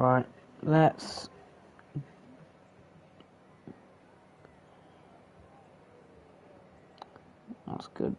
Right, let's... That's good.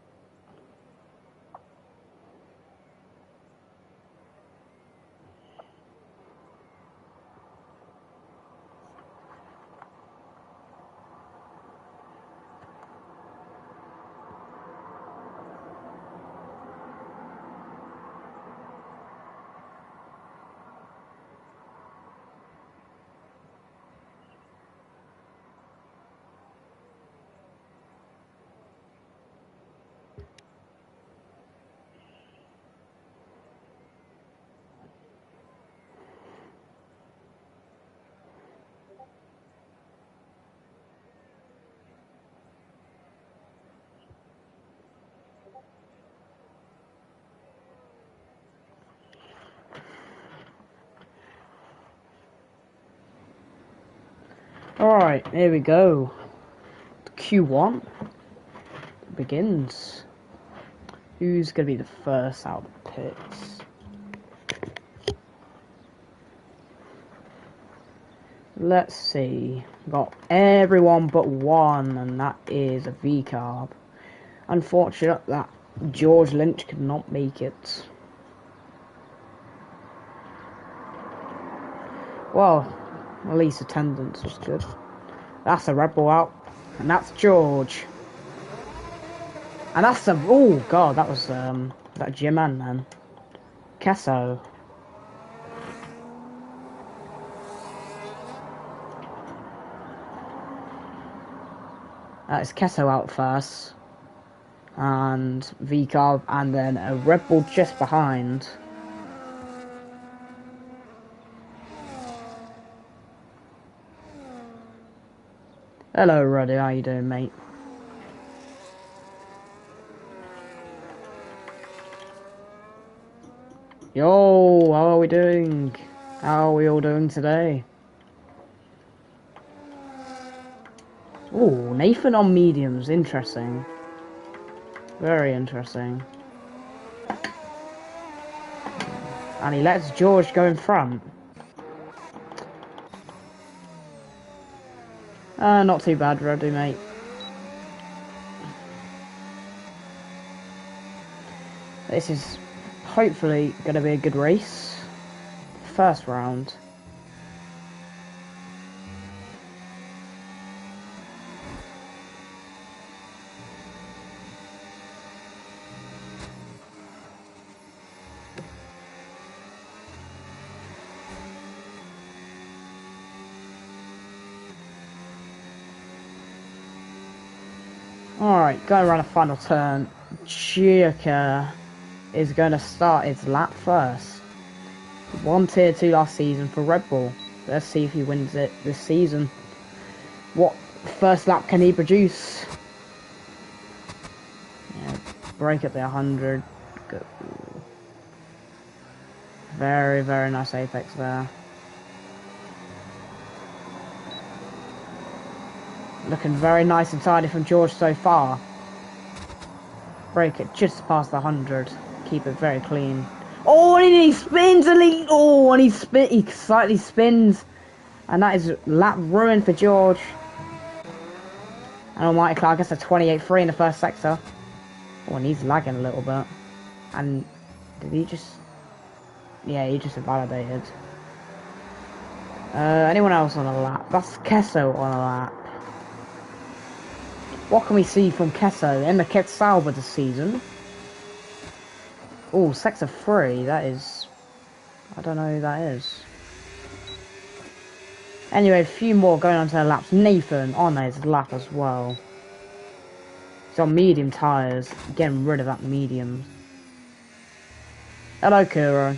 Alright, here we go. Q1 begins. Who's going to be the first out of the pits? Let's see. Got everyone but one, and that is a V-carb. Unfortunate that George Lynch could not make it. Well, at least attendance was good. That's a Red Bull out, and that's George. And that's a... Oh, God, that was, that G-Man, man. Kesso. That is Kesso out first. And V-Carb, and then a Red Bull just behind. Hello, Ruddy, how you doing, mate? Yo, how are we doing? How are we all doing today? Oh, Nathan on mediums, interesting. Very interesting. And he lets George go in front. Not too bad, Roddy, mate. This is hopefully going to be a good race. First round. Alright, going around the final turn. Giaca is going to start his lap first. Won Tier 2 last season for Red Bull. Let's see if he wins it this season. What first lap can he produce? Yeah, break at the 100. Go. Very, very nice apex there. Looking very nice and tidy from George so far. Break it just past the 100. Keep it very clean. Oh, and he spins and he slightly spins. And that is lap ruin for George. And Almighty Clark gets a 28.3 in the first sector. Oh, and he's lagging a little bit. And did he just... Yeah, he just invalidated. Anyone else on a lap? That's Kesso on a lap. What can we see from Kesso in the Kit Sauber this season? Oh, sector 3, that is... I don't know who that is. Anyway, a few more going on to the laps. Nathan on his lap as well. He's on medium tyres, getting rid of that medium. Hello, Kuro.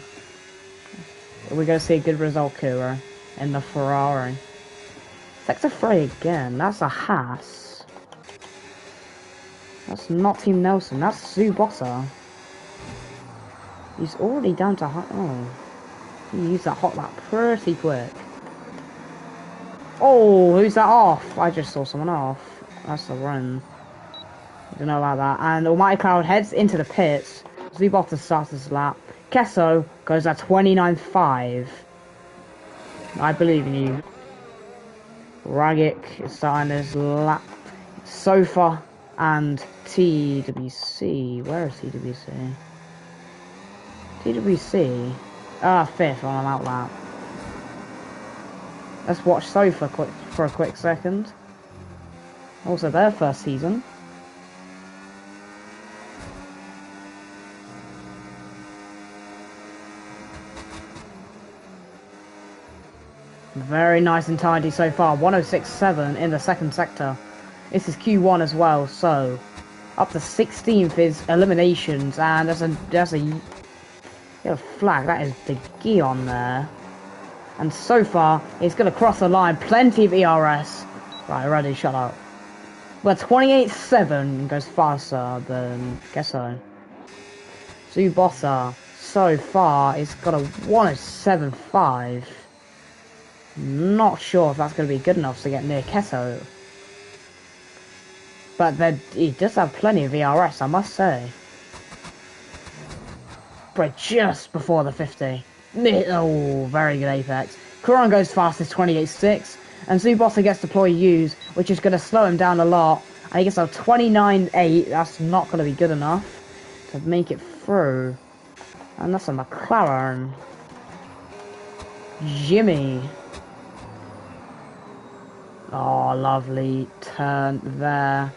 We're going to see a good result, Kuro, in the Ferrari. Sector 3 again, that's a Haas. That's not Team Nelson, that's Zubota. He's already down to hot. Oh, he used that hot lap pretty quick. Oh, who's that off? I just saw someone off. That's the run. I don't know about that. And Almighty Cloud heads into the pits. Zubota starts his lap. Kesso goes at 29.5. I believe in you. Ragic is starting his lap. Sofa and TWC. Where is TWC? TWC. Ah, fifth on an out lap. Let's watch Sofa for a quick second. Also their first season. Very nice and tidy so far. 106.7 in the second sector. This is Q1 as well, so up to 16th is eliminations, and there's a flag. That is the Gion there. And so far, it's going to cross the line. Plenty of ERS. Right, ready, shut up. But 28.7 goes faster than Gesso. Zubossa, so far, it's got a 107.5. Not sure if that's going to be good enough to get near Kesso. But he does have plenty of ERS, I must say. But just before the 50. Oh, very good apex. Kuron goes fastest, 28.6. And Zubossa gets deploy use, which is going to slow him down a lot. And he gets a 29.8. That's not going to be good enough to make it through. And that's a McLaren. Jimmy. Oh, lovely turn there.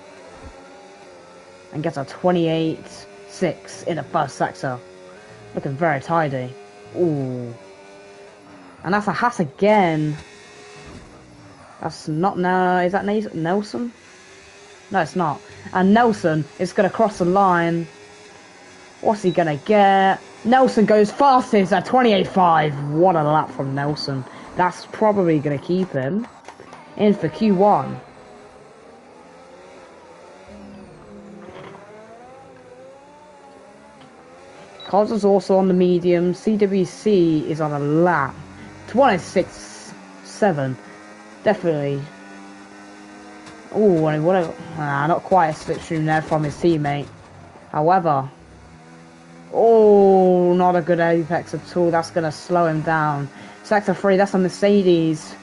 And gets a 28.6 in the first sector. Looking very tidy. Ooh. And that's a Haas again. That's not now. Is that Nelson? No, it's not. And Nelson is going to cross the line. What's he going to get? Nelson goes fastest at 28.5. What a lap from Nelson. That's probably going to keep him in for Q1. Cos is also on the medium. CWC is on a lap. 26.7. Definitely. Oh, not quite a slipstream there from his teammate. However, oh, not a good apex at all. That's going to slow him down. Sector 3, that's a Mercedes.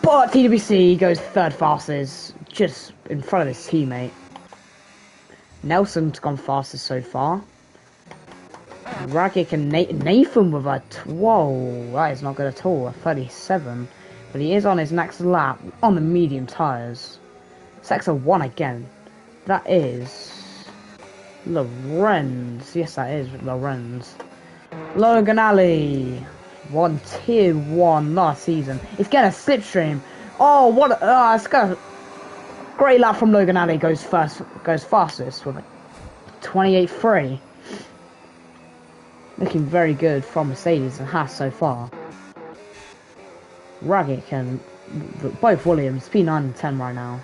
But TWC goes third fastest, just in front of his teammate. Nelson's gone fastest so far. Ragic and Nathan with a 12. That is not good at all. A 37. But he is on his next lap on the medium tyres. Sector 1 again. That is Lorenz. Yes, that is Lorenz. Logan Alley. Won tier 1 last season. It's getting a slipstream. Oh, what a, it's got a great lap from Logan Alley. Goes fastest with a 28.3. Looking very good from Mercedes and Haas so far. Ragic and both Williams, P9 and 10 right now.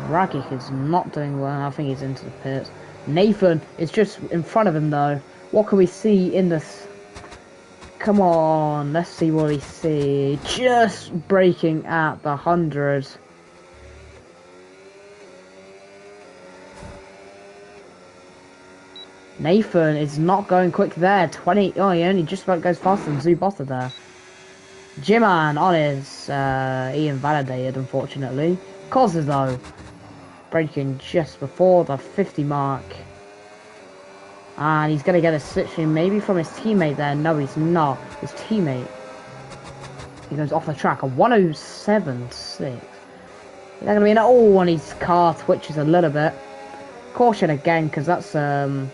Ragic is not doing well. I think he's into the pit. Nathan is just in front of him though. What can we see in this? Come on, let's see what we see. Just breaking at the 100. Nathan is not going quick there. 20. Oh, he only just about goes faster than Zubotta there. Jiman on his he invalidated, unfortunately. Causes though, breaking just before the 50 mark. And he's going to get a slipstream maybe from his teammate there. No, he's not. His teammate. He goes off the track. A 107.6. Is that going to be an... Oh, and his car twitches a little bit. Caution again, because that's the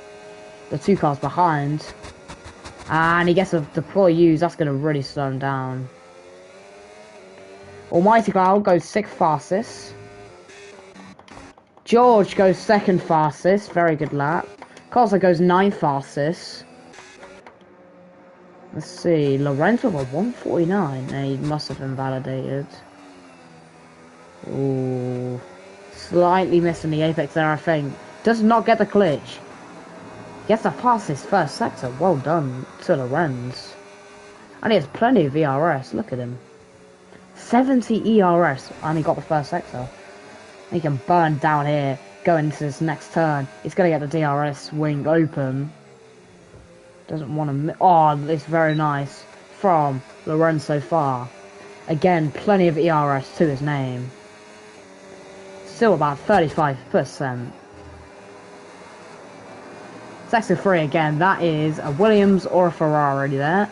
2 cars behind. And he gets a deploy use. That's going to really slow him down. Almighty Cloud goes 6th fastest. George goes 2nd fastest. Very good lap. Costa goes 9th fastest. Let's see. Lorenzo with a 149. He must have invalidated. Ooh. Slightly missing the apex there, I think. Does not get the glitch. Gets the fastest first sector. Well done to Lorenz. And he has plenty of ERS. Look at him. 70 ERS. And he got the first sector. He can burn down here. Go into this next turn. He's going to get the DRS wing open. Doesn't want to... Oh, it's very nice from Lorenz so far. Again, plenty of ERS to his name. Still about 35%. Sector 3 again, that is a Williams or a Ferrari there.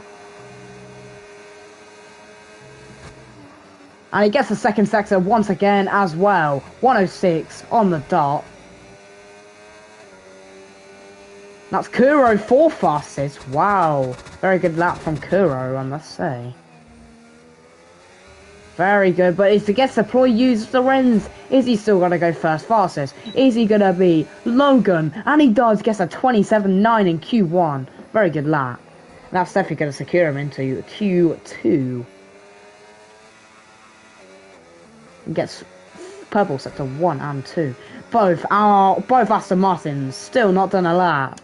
And he gets the second sector once again as well. 106 on the dot. That's Kuro, 4th fastest. Wow. Very good lap from Kuro, I must say. Very good, but if he gets to probably use the Lorenz, is he still going to go first fastest? Is he going to be Logan? And he does, gets a 27.9 in Q1. Very good lap. That's definitely going to secure him into Q2. He gets purple sector 1 and 2. Both Aston Martins still not done a lap.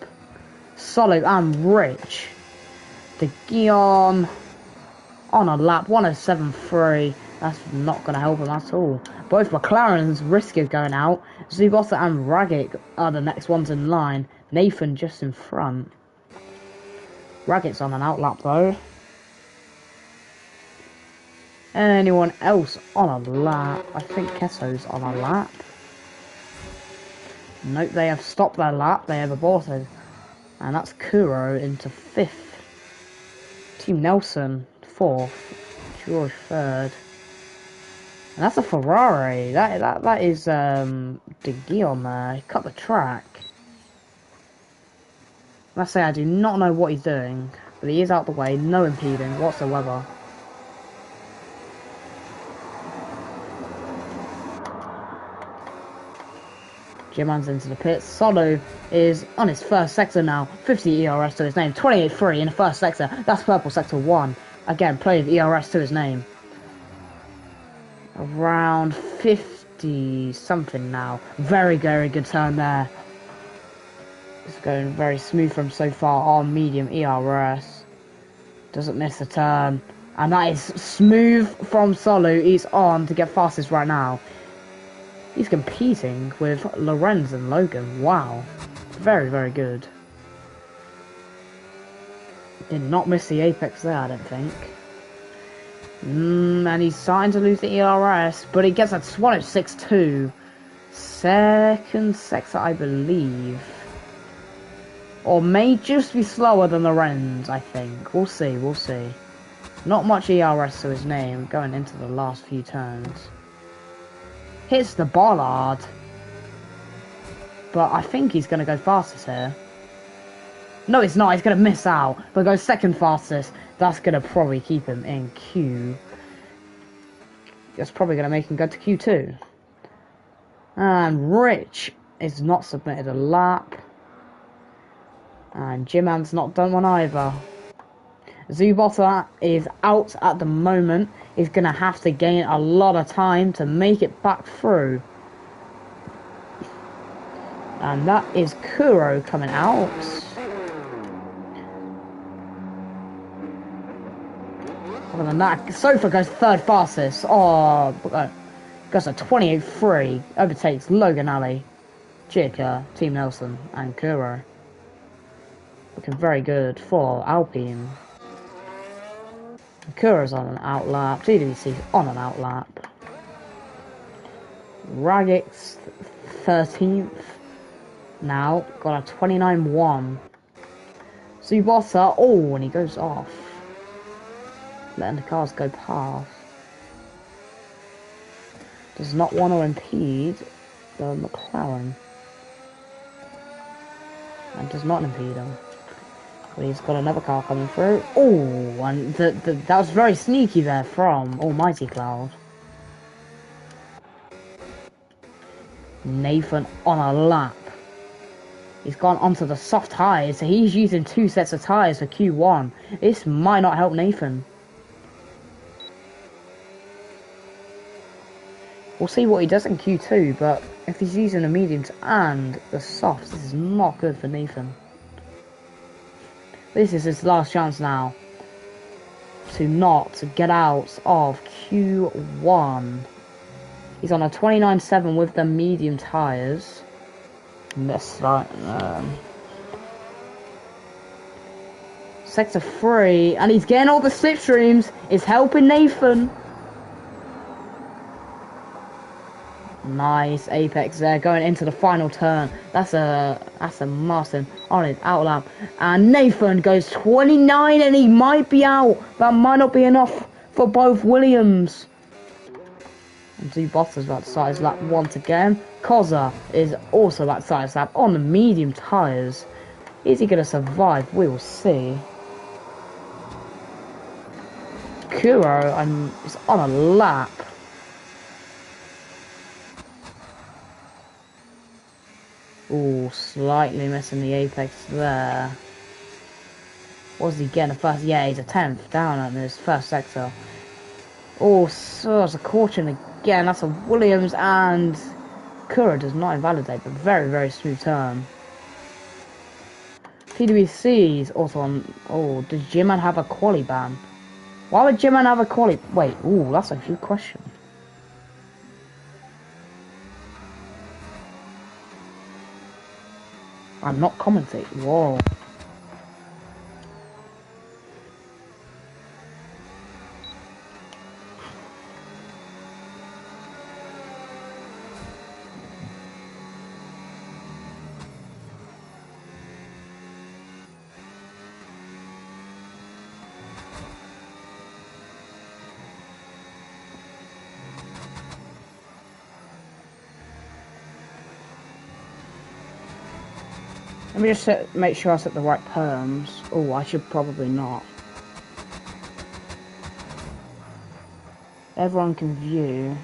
Solid and Rich. De Guillaume on a lap, 107.3. That's not going to help him at all. Both McLaren's risk is going out. Zubota and Ragic are the next ones in line. Nathan just in front. Ragic's on an out lap though. Anyone else on a lap? I think Kesso's on a lap. Nope, they have stopped their lap. They have aborted. And that's Kuro into 5th. Team Nelson 4th. George 3rd. And that's a Ferrari. That is De Guillaume there. He cut the track. Let's say I do not know what he's doing, but he is out the way, no impeding whatsoever. Jimman's into the pits. Solo is on his first sector now. 50 ERS to his name. 28.3 in the first sector. That's purple sector 1. Again, plenty of ERS to his name. Around 50 something now. Very, very good turn there. It's going very smooth from so far on medium ERS. Doesn't miss a turn. And that is smooth from Solo. He's on to get fastest right now. He's competing with Lorenz and Logan. Wow. Very, very good. Did not miss the apex there, I don't think. And he's starting to lose the ERS, but he gets a 106.2. Second sector, I believe. Or may just be slower than Lorenz, I think. We'll see, we'll see. Not much ERS to his name going into the last few turns. Hits the bollard. But I think he's going to go fastest here. No, it's not. He's going to miss out. But goes second fastest. That's going to probably keep him in Q. That's probably going to make him go to Q2. And Rich is not submitted a lap. And Jimman's not done one either. Zubota is out at the moment. He's going to have to gain a lot of time to make it back through. And that is Kuro coming out. Other than that, Sofa goes third fastest. Oh, goes a 28.3. Overtakes Logan Ali, Chica, Team Nelson, and Kuro. Looking very good for Alpine. Kuro's on an outlap. GWC's on an outlap. Ragic's 13th. Now got a 29.1. Zubota, oh, and he goes off. Letting the cars go past. Does not want to impede the McLaren. And does not impede him. But he's got another car coming through. Oh, and that was very sneaky there from Almighty Cloud. Nathan on a lap. He's gone onto the soft tyres, so he's using 2 sets of tyres for Q1. This might not help Nathan. We'll see what he does in Q2, but if he's using the mediums and the softs, this is not good for Nathan. This is his last chance now to not get out of Q1. He's on a 29.7 with the medium tyres. That's right. Sector 3, and he's getting all the slipstreams. It's helping Nathan. Nice apex there, going into the final turn. That's a Martin on his out lap. And Nathan goes 29, and he might be out. That might not be enough for both Williams. And Zubot's about to start his lap once again. Koza is also about to start his lap on the medium tyres. Is he going to survive? We will see. Kuro is on a lap. Ooh, slightly missing the apex there. Was he getting a first? Yeah, he's a 10th down on his first sector. Oh, so it's a caution again. That's a Williams, and Kuro does not invalidate, but very, very smooth turn. PwC is also on. Oh, does G-Man have a quali ban? Why would G-Man have a quali? Wait, ooh, that's a good question. I'm not commentating. Whoa. Let me just make sure I set the right perms. Oh, I should probably not. Everyone can view.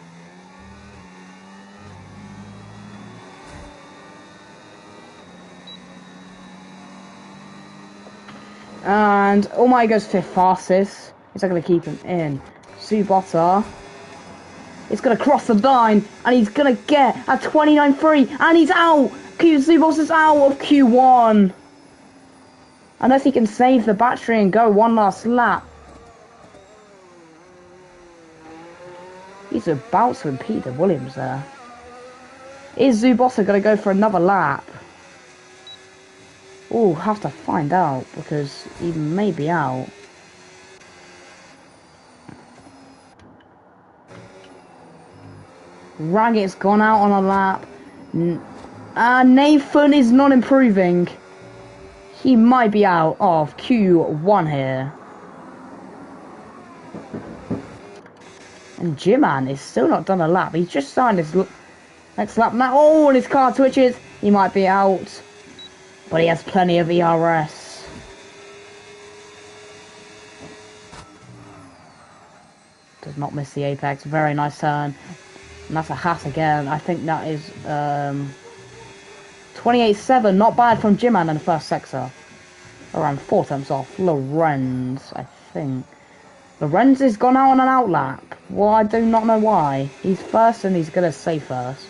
And Almighty goes 5th fastest. Is that going to keep him in? Subota is going to cross the line, and he's going to get a 29.3, and he's out! Zubos is out of Q1. Unless he can save the battery and go one last lap. He's about to impede the Williams there. Is Zubosa going to go for another lap? Oh, have to find out, because he may be out. Ragged's gone out on a lap. Nathan is not improving. He might be out of Q1 here. And G-Man is still not done a lap. He's just starting his next lap now. Oh, and his car twitches. He might be out. But he has plenty of ERS. Does not miss the apex. Very nice turn. And that's a Haas again. I think that is 28.7, not bad from G-Man in the first sector. Around 4 times off. Lorenz, I think. Lorenz has gone out on an outlap. Well, I do not know why. He's first and he's going to stay first.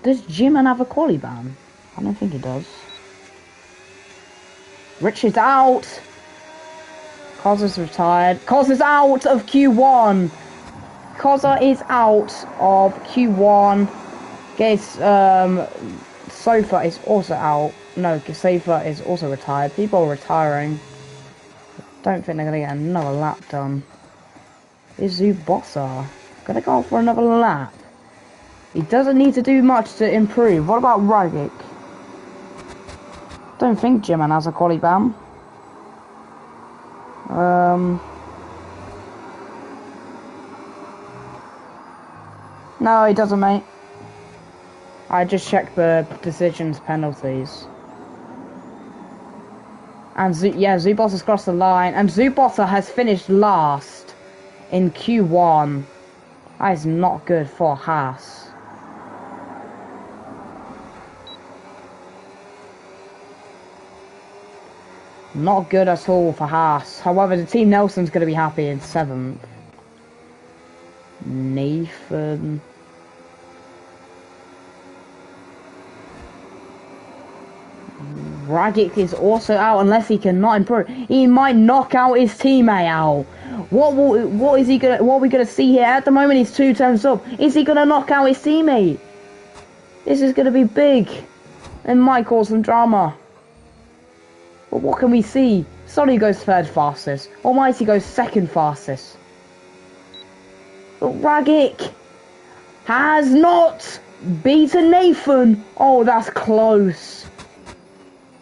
Does G-Man have a quali ban? I don't think he does. Rich is out. Koza's retired. Koza's out of Q1. Koza is out of Q1. Guess Sofa is also out. No, Sofa is also retired. People are retiring. Don't think they're gonna get another lap done. Is Zubosa gonna go for another lap? He doesn't need to do much to improve. What about Ragic? Don't think G-Man has a quali ban. No, he doesn't, mate. I just checked the decisions penalties. And Zubota has crossed the line, and Zubota has finished last in Q1. That is not good for Haas. Not good at all for Haas. However, the Team Nelson's going to be happy in 7th. Nathan. Ragic is also out unless he cannot improve. He might knock out his teammate out. What are we gonna see here? At the moment he's 2 turns up. Is he gonna knock out his teammate? This is gonna be big. It might cause some drama. But what can we see? Sonny goes third fastest. Almighty goes second fastest. But Ragic has not beaten Nathan. Oh, that's close.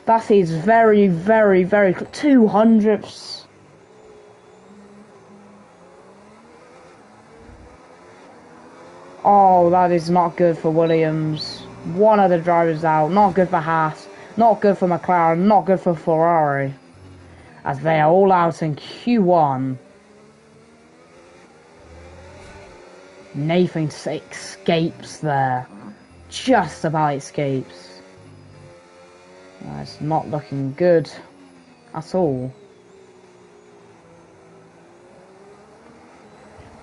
That is very, very, very close. 200ths. Oh, that is not good for Williams. One of the drivers out. Not good for Haas. Not good for McLaren. Not good for Ferrari. As they are all out in Q1. Nathan escapes there. Just about escapes. It's not looking good at all.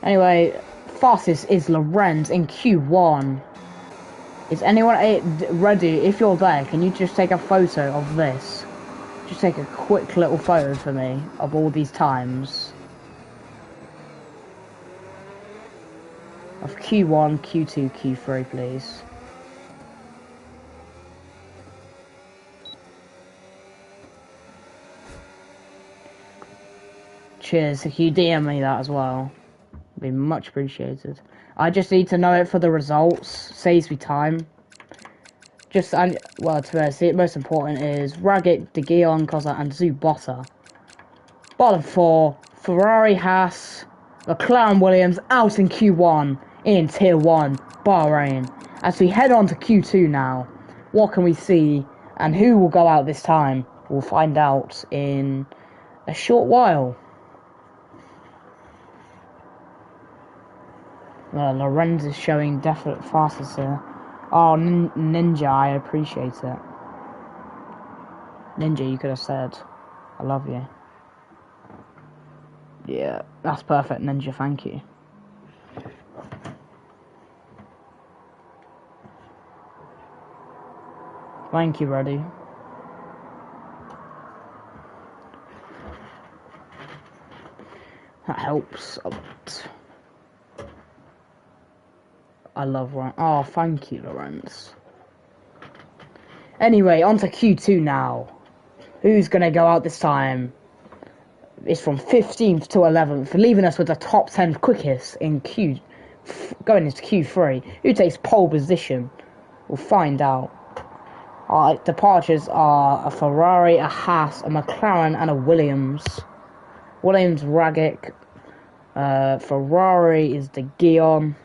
Anyway, fastest is Lorenz in Q1. Is anyone ready? If you're there, can you just take a photo of this? Just take a quick little photo for me of all these times. Of Q1, Q2, Q3, please. Cheers. If you DM me that as well, it'd be much appreciated. I just need to know it for the results. Saves me time. Just, well, to be honest, the most important is Ragic, De Gion, Cosa, and Zubota. Bottom 4, Ferrari, Haas, McLaren, Williams out in Q1 in Tier 1, Bahrain. As we head on to Q2 now, what can we see and who will go out this time? We'll find out in a short while. Lorenz is showing definite fastest here. Oh, Ninja, I appreciate it. Ninja, you could have said, I love you. Yeah, that's perfect, Ninja, thank you. Thank you, Reddy. That helps a lot. I love Ryan. Oh, thank you, Lorenz. Anyway, on to Q2 now. Who's going to go out this time? It's from 15th to 11th, leaving us with the top 10 quickest in going into Q3. Who takes pole position? We'll find out. Our departures are a Ferrari, a Haas, a McLaren, and a Williams. Williams, Ragic. Ferrari is De Gion.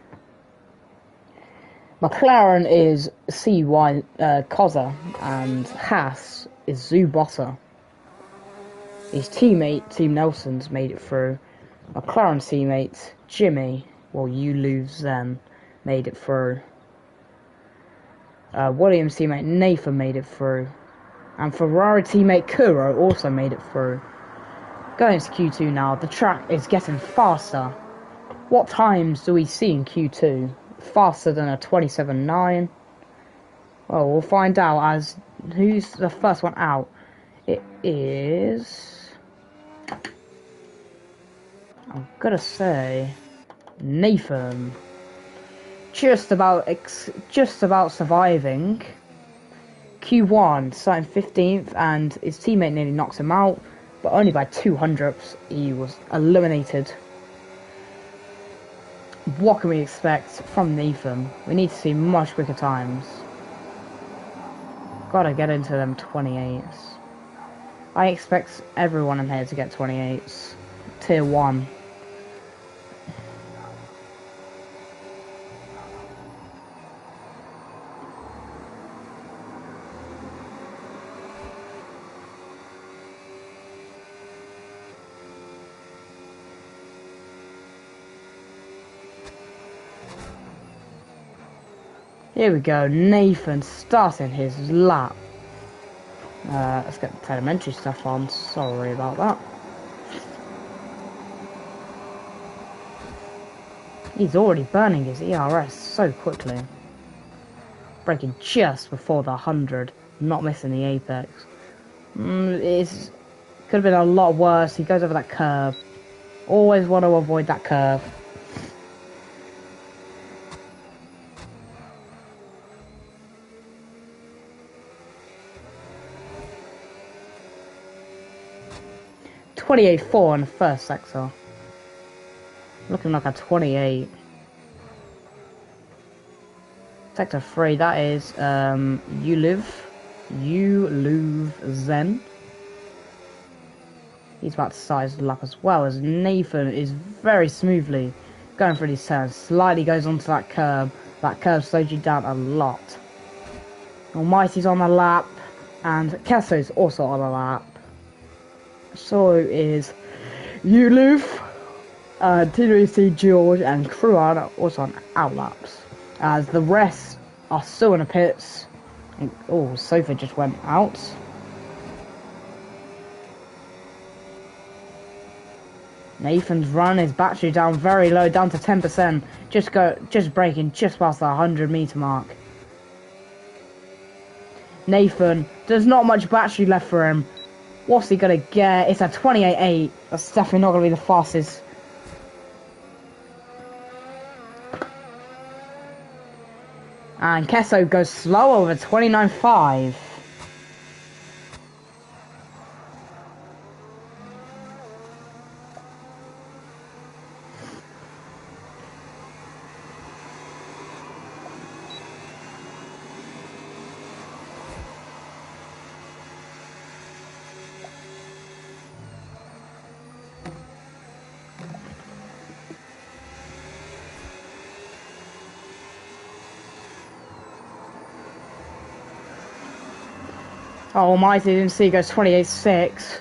McLaren is CY Cosa, and Haas is Zubota. His teammate, Team Nelson's made it through. McLaren teammate, Jimmy, well, you lose then, made it through. Williams teammate, Nathan, made it through. And Ferrari teammate, Kuro, also made it through. Going to Q2 now, the track is getting faster. What times do we see in Q2? Faster than a 27.9. Well, we'll find out as who's the first one out. It is, I'm gonna say, Nathan. Just about surviving. Q1 starting 15th, and his teammate nearly knocks him out, but only by 200ths. He was eliminated. What can we expect from Nathan? We need to see much quicker times. Gotta get into them 28s. I expect everyone in here to get 28s. Tier 1. Here we go, Nathan starting his lap. Let's get the telemetry stuff on, sorry about that. He's already burning his ERS so quickly. Breaking just before the 100, not missing the apex. It could have been a lot worse. He goes over that curb. Always want to avoid that curve. 28.4 in the first sector. Looking like a 28. Sector 3, that is You Live Zen. He's about to size the lap as well, as Nathan is very smoothly going through these turns. Slightly goes onto that curb. That curb slows you down a lot. Almighty's on the lap, and Kesso's also on the lap. So is Yuluf, TWC George, and Kruan are also on outlaps. As the rest are still in the pits. Oh, Sofa just went out. Nathan's run his battery down very low, down to 10%. Just braking just past the 100-meter mark. Nathan, there's not much battery left for him. What's he gonna get? It's a 28.8. That's definitely not gonna be the fastest. And Kesso goes slow over 29.5. Oh, Almighty didn't see goes 28.6.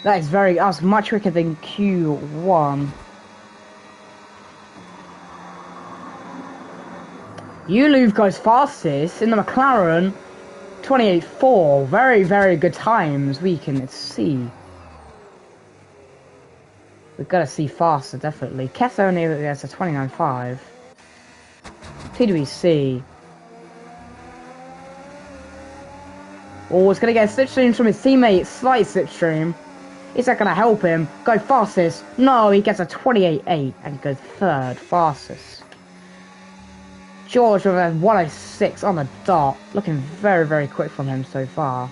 That's much quicker than Q1. Yuluv goes fastest in the McLaren, 28.4. Very, very good times we can see. We've got to see faster, definitely. Kess only gets a 29.5. TWC. Oh, it's going to get a slipstream from his teammate. Slight slipstream. Is that going to help him go fastest? No, he gets a 28.8 and goes third fastest. George with a 106 on the dot. Looking very, very quick from him so far.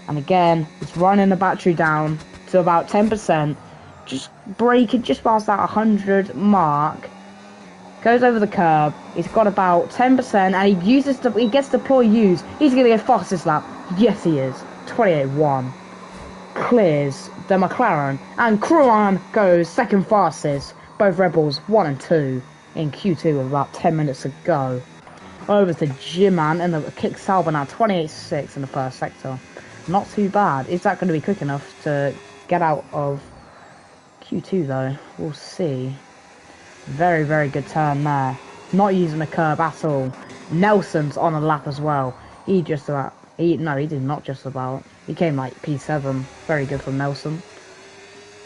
And again, it's running the battery down to about 10%. Just braking just past that 100 mark. Goes over the curb. He's got about 10%, and he gets deploy use. He's going to get fastest lap. Yes, he is. 28.1. Clears the McLaren, and Kruan goes second fastest. Both Rebels 1 and 2 in Q2 with about 10 minutes to go. Over to Jiman and the kick Sauber now 28.6 in the first sector. Not too bad. Is that going to be quick enough to get out of Q2 though? We'll see. Very, very good turn there. Not using the curb at all. Nelson's on a lap as well. He did not just about. He came like P7. Very good from Nelson.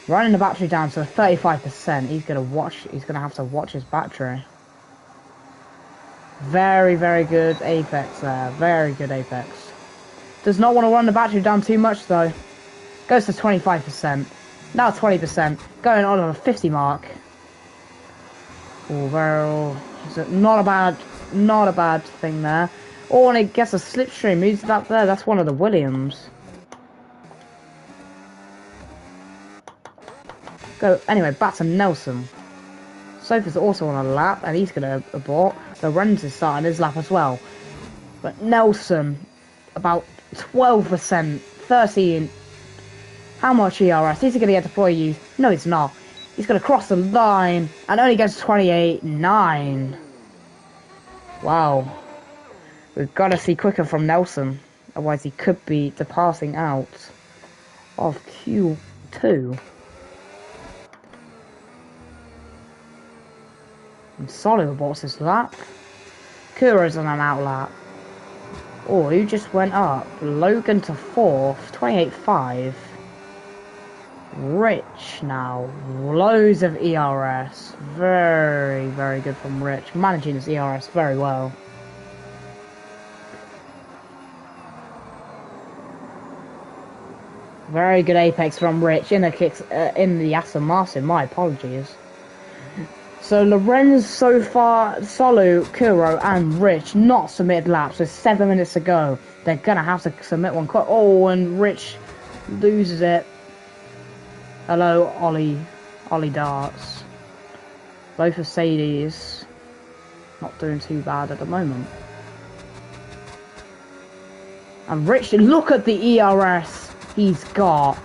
Running the battery down to 35%. He's gonna have to watch his battery. Very, very good apex there. Very good apex. Does not want to run the battery down too much though. Goes to 25%. Now 20%. Going on the 50 mark. Oh, very, not a bad thing there. Oh, and it gets a slipstream. Moves that there. That's one of the Williams. Go anyway. Back to Nelson. Sofa's also on a lap, and he's gonna abort. The runs is starting his lap as well. But Nelson, about 12%, 13. How much ERS? Is he gonna get deploy use? No, it's not. He's going to cross the line and only gets 28.9. Wow. We've got to see quicker from Nelson. Otherwise he could be departing out of Q2. And Solid aborts his lap. Kuro's on an out lap. Oh, who just went up? Logan to 4th, 28.5. Rich now, loads of ERS, very, very good from Rich, managing his ERS very well. Very good apex from Rich in the kicks in the Aston Martin. My apologies. So Lorenz so far, Solu, Kuro, and Rich not submitted laps with 7 minutes to go. They're gonna have to submit one quick. Oh, and Rich loses it. Hello, Ollie Darts. Both Mercedes not doing too bad at the moment. And Rich, look at the ERS he's got.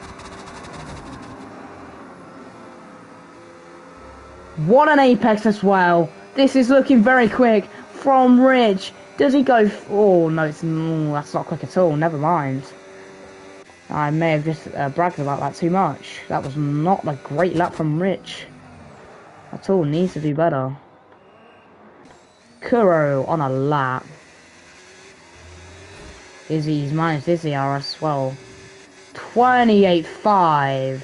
What an apex as well. This is looking very quick from Rich. Does he go? Oh no, that's not quick at all. Never mind. I may have just bragged about that too much. That was not a great lap from Rich at all. Needs to do better. Kuro on a lap. He's managed this ERS as well. 28.5.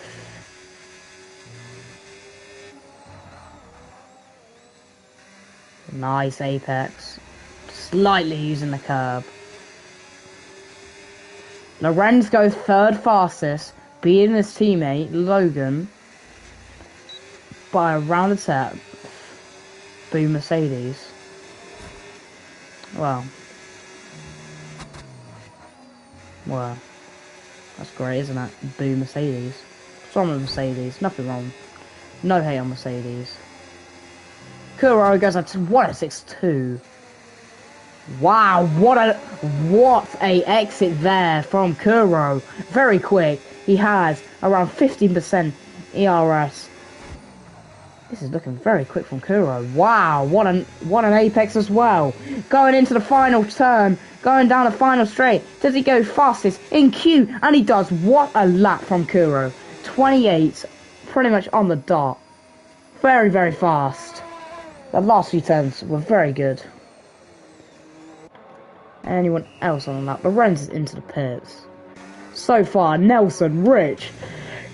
Nice apex. Slightly using the curb. Lorenz goes third fastest, beating his teammate Logan by around a tenth. Boom Mercedes. Well, that's great, isn't it? Boom Mercedes. What's wrong with Mercedes? Nothing wrong. No hate on Mercedes. Kuro goes at what a 6.2. Wow, what a exit there from Kuro. Very quick. He has around 15% ERS. This is looking very quick from Kuro. Wow, what an apex as well. Going into the final turn, going down the final straight. Does he go fastest in Q? And he does. What a lap from Kuro. 28, pretty much on the dot. Very, very fast. The last few turns were very good. Anyone else on that? Lorenz is into the pits. So far, Nelson, Rich,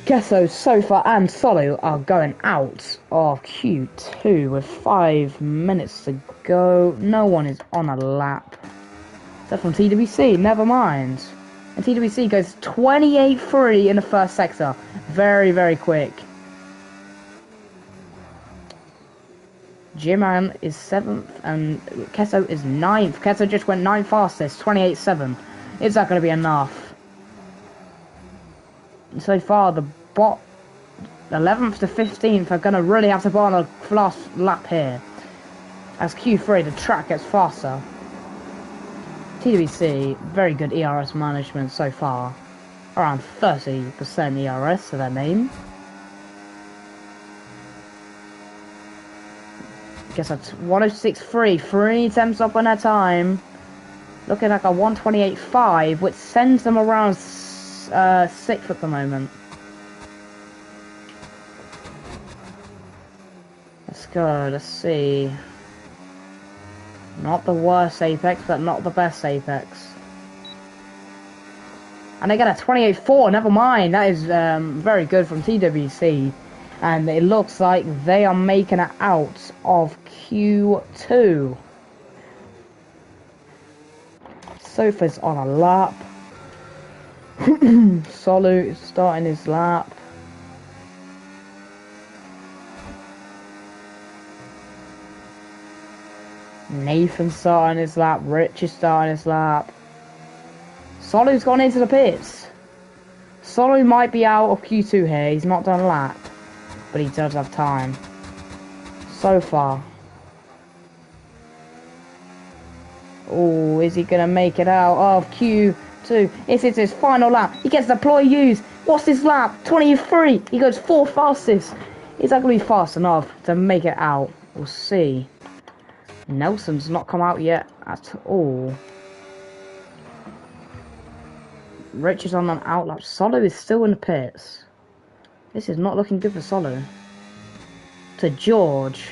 Gesso, Sofa, and Solo are going out of Q2 with 5 minutes to go. No one is on a lap. Except from TWC, never mind. And TWC goes 28.3 in the first sector. Very, very quick. Jiman is 7th and Kesso is 9th. Kesso just went 9th fastest, 28.7. Is that going to be enough? So far, the 11th to 15th are going to really have to go on a last lap here. As Q3, the track gets faster. TWC, very good ERS management so far. Around 30% ERS to their name. Guess that's 106.3, 3 attempts up on their time. Looking like a 128.5, which sends them around 6th at the moment. Let's go, let's see. Not the worst apex, but not the best apex. And they get a 28.4, never mind. That is very good from TWC. And it looks like they are making it out of Q2. Sofa's on a lap. Solu is starting his lap. Nathan's starting his lap. Rich is starting his lap. Solu's gone into the pits. Solu might be out of Q2 here. He's not done a lap. But he does have time. So far. Oh, is he going to make it out of Q2? It's his final lap. He gets deploy use. What's his lap? 23. He goes 4th fastest. Is that going to be fast enough to make it out? We'll see. Nelson's not come out yet at all. Rich is on an outlap. Solo is still in the pits. This is not looking good for Solo. To George,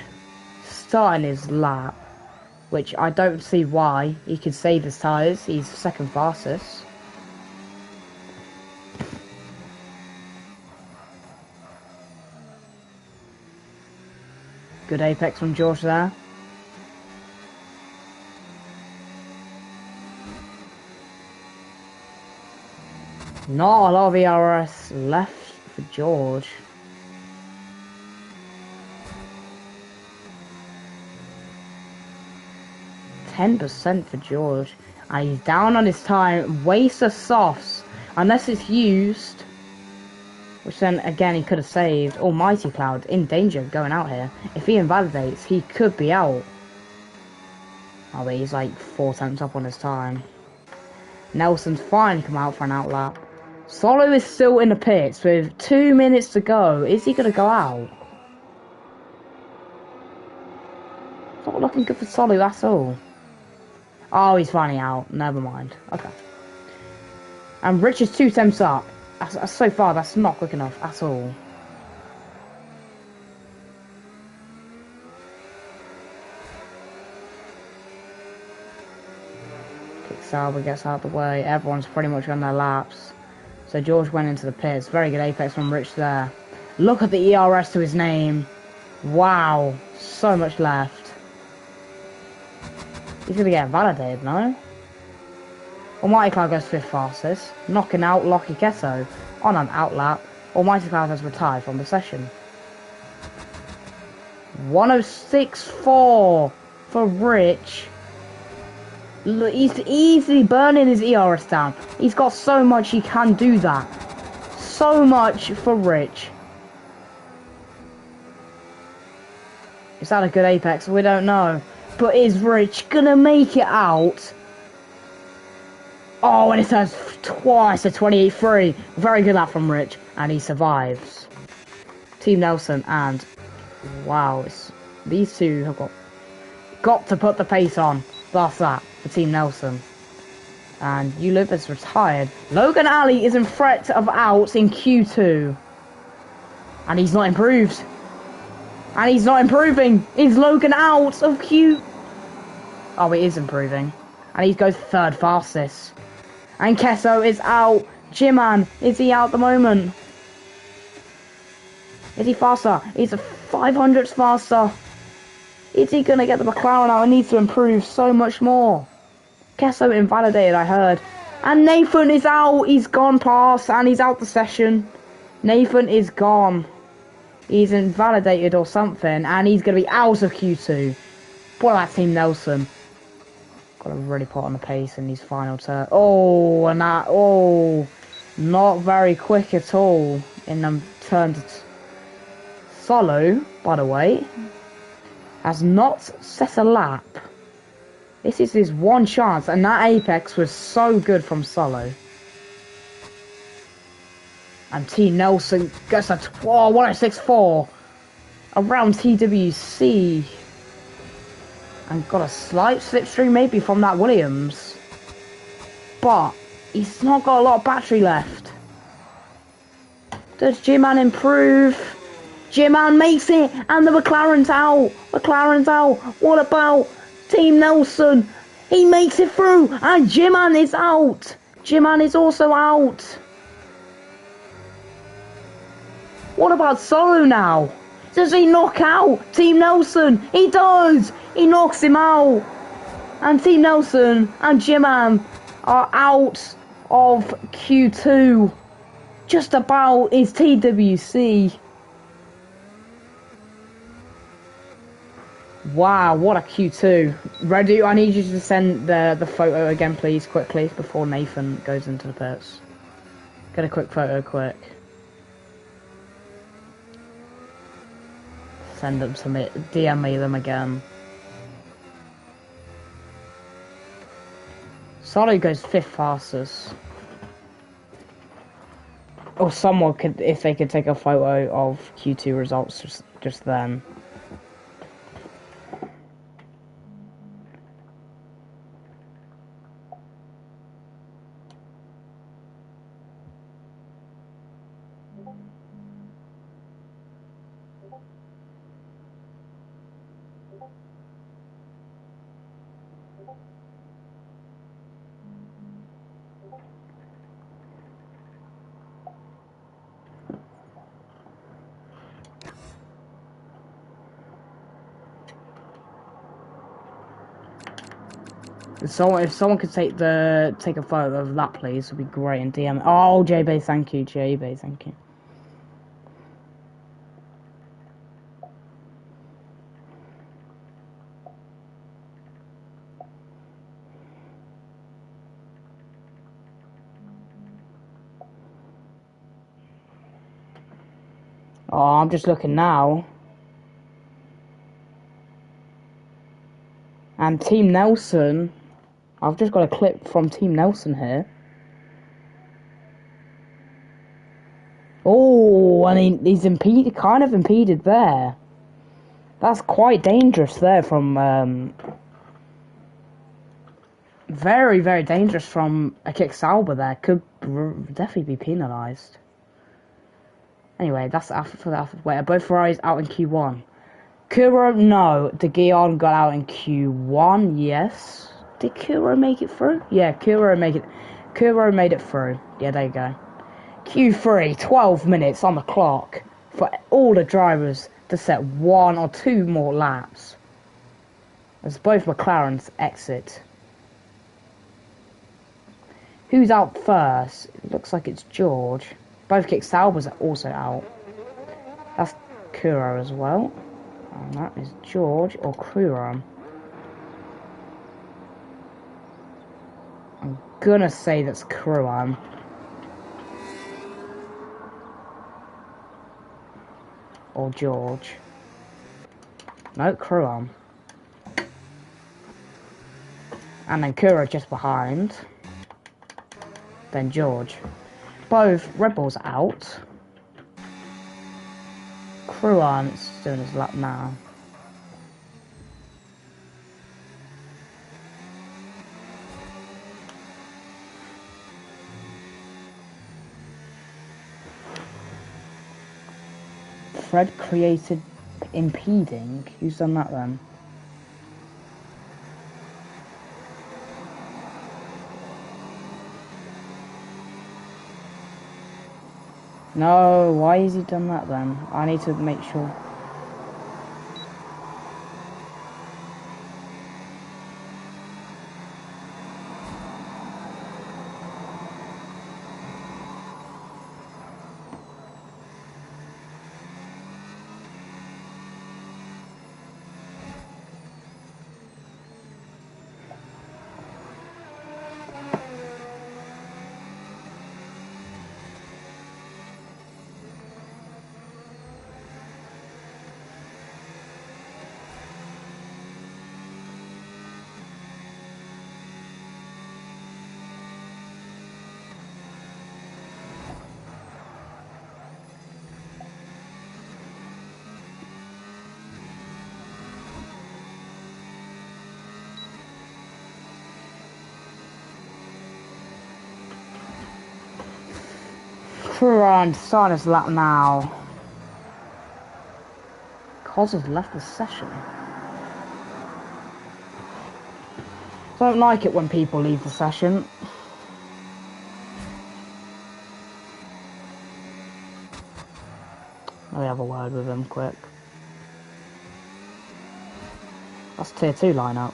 starting his lap, which I don't see why. He could save his tyres. He's 2nd fastest. Good apex from George there. Not a lot of ERS left for George. %10 for George. And he's down on his time. Waste of softs. Unless it's used. Which then, again, he could have saved. Almighty Cloud in danger going out here. If he invalidates, he could be out. Oh, but he's like 4 tenths up on his time. Nelson's finally come out for an outlap. Solo is still in the pits with 2 minutes to go. Is he going to go out? It's not looking good for Solo at all. Oh, he's finally out. Never mind. Okay. And Rich is 2 tenths up. So far, that's not quick enough at all. Sauber gets out of the way. Everyone's pretty much on their laps. So George went into the pits. Very good apex from Rich there. Look at the ERS to his name. Wow. So much left. He's going to get validated, no? Almighty Cloud goes 5th fastest. Knocking out Lucky Kesso on an outlap. Almighty Cloud has retired from the session. 106.4 for Rich. Look, he's easily burning his ERS down. He's got so much he can do that. So much for Rich. Is that a good apex? We don't know. But is Rich gonna make it out? Oh, and it says twice a 28.3. Very good lap from Rich. And he survives. Team Nelson and... Wow, these two have got to put the pace on. That's that for Team Nelson. And Ulib is retired. Logan Ali is in threat of out in Q2. And he's not improved. And he's not improving. Is Logan out of Q? Oh, he is improving. And he goes 3rd fastest. And Kesso is out. Jiman, is he out at the moment? Is he faster? He's a 500th faster. Is he going to get the McLaren out? He needs to improve so much more. Kesso invalidated, I heard. And Nathan is out. He's gone past and he's out the session. Nathan is gone. He's invalidated or something. And he's going to be out of Q2. What about Team Nelson? Got to really put on the pace in these final turns. Oh, and that. Oh, not very quick at all in them turns. Solo, by the way, has not set a lap. This is his one chance, and that apex was so good from Solo. And T Nelson gets a 106.4 around TWC. And got a slight slipstream maybe from that Williams. But he's not got a lot of battery left. Does J-Man improve? J-Man makes it, and the McLaren's out. McLaren's out. What about Team Nelson? He makes it through, and J-Man is out. J-Man is also out. What about Solo now? Does he knock out Team Nelson? He does. He knocks him out. And Team Nelson and J-Man are out of Q2. Just about is TWC. Wow, what a Q2. Redu, I need you to send the photo again, please, quickly, before Nathan goes into the pits. Get a quick photo, quick. Send them to me, DM me them again. Solo goes 5th fastest. Or someone could, if they could take a photo of Q2 results just then. So if someone could take a photo of that, please, would be great. And DM. Oh, JB, thank you, JB, thank you. Oh, I'm just looking now. And Team Nelson, I've just got a clip from Team Nelson here. Oh, and he's kind of impeded there. That's quite dangerous there from, very, very dangerous from a kick Sauber there. Could definitely be penalised. Anyway, that's for the Alpha. Wait, are both Ferraris out in Q1? Kuro, no. De Guillaume got out in Q1, yes. Did Kuro make it through? Yeah, Kuro made it through. Yeah, there you go. Q3, 12 minutes on the clock for all the drivers to set 1 or 2 more laps. As both McLarens exit. Who's out first? It looks like it's George. Both kick Saubers are also out. That's Kuro as well. And that is George or Kuro. I'm gonna say that's Kuro. Or George. No, Kuro. And then Kuro just behind. Then George. Both Red Bulls out. Kruan is doing his lap now. Fred created impeding. Who's done that then? No, why has he done that then? I need to make sure. Kruan starting his lap now. Cos has left the session. Don't like it when people leave the session. Let me have a word with him quick. That's tier 2 lineup.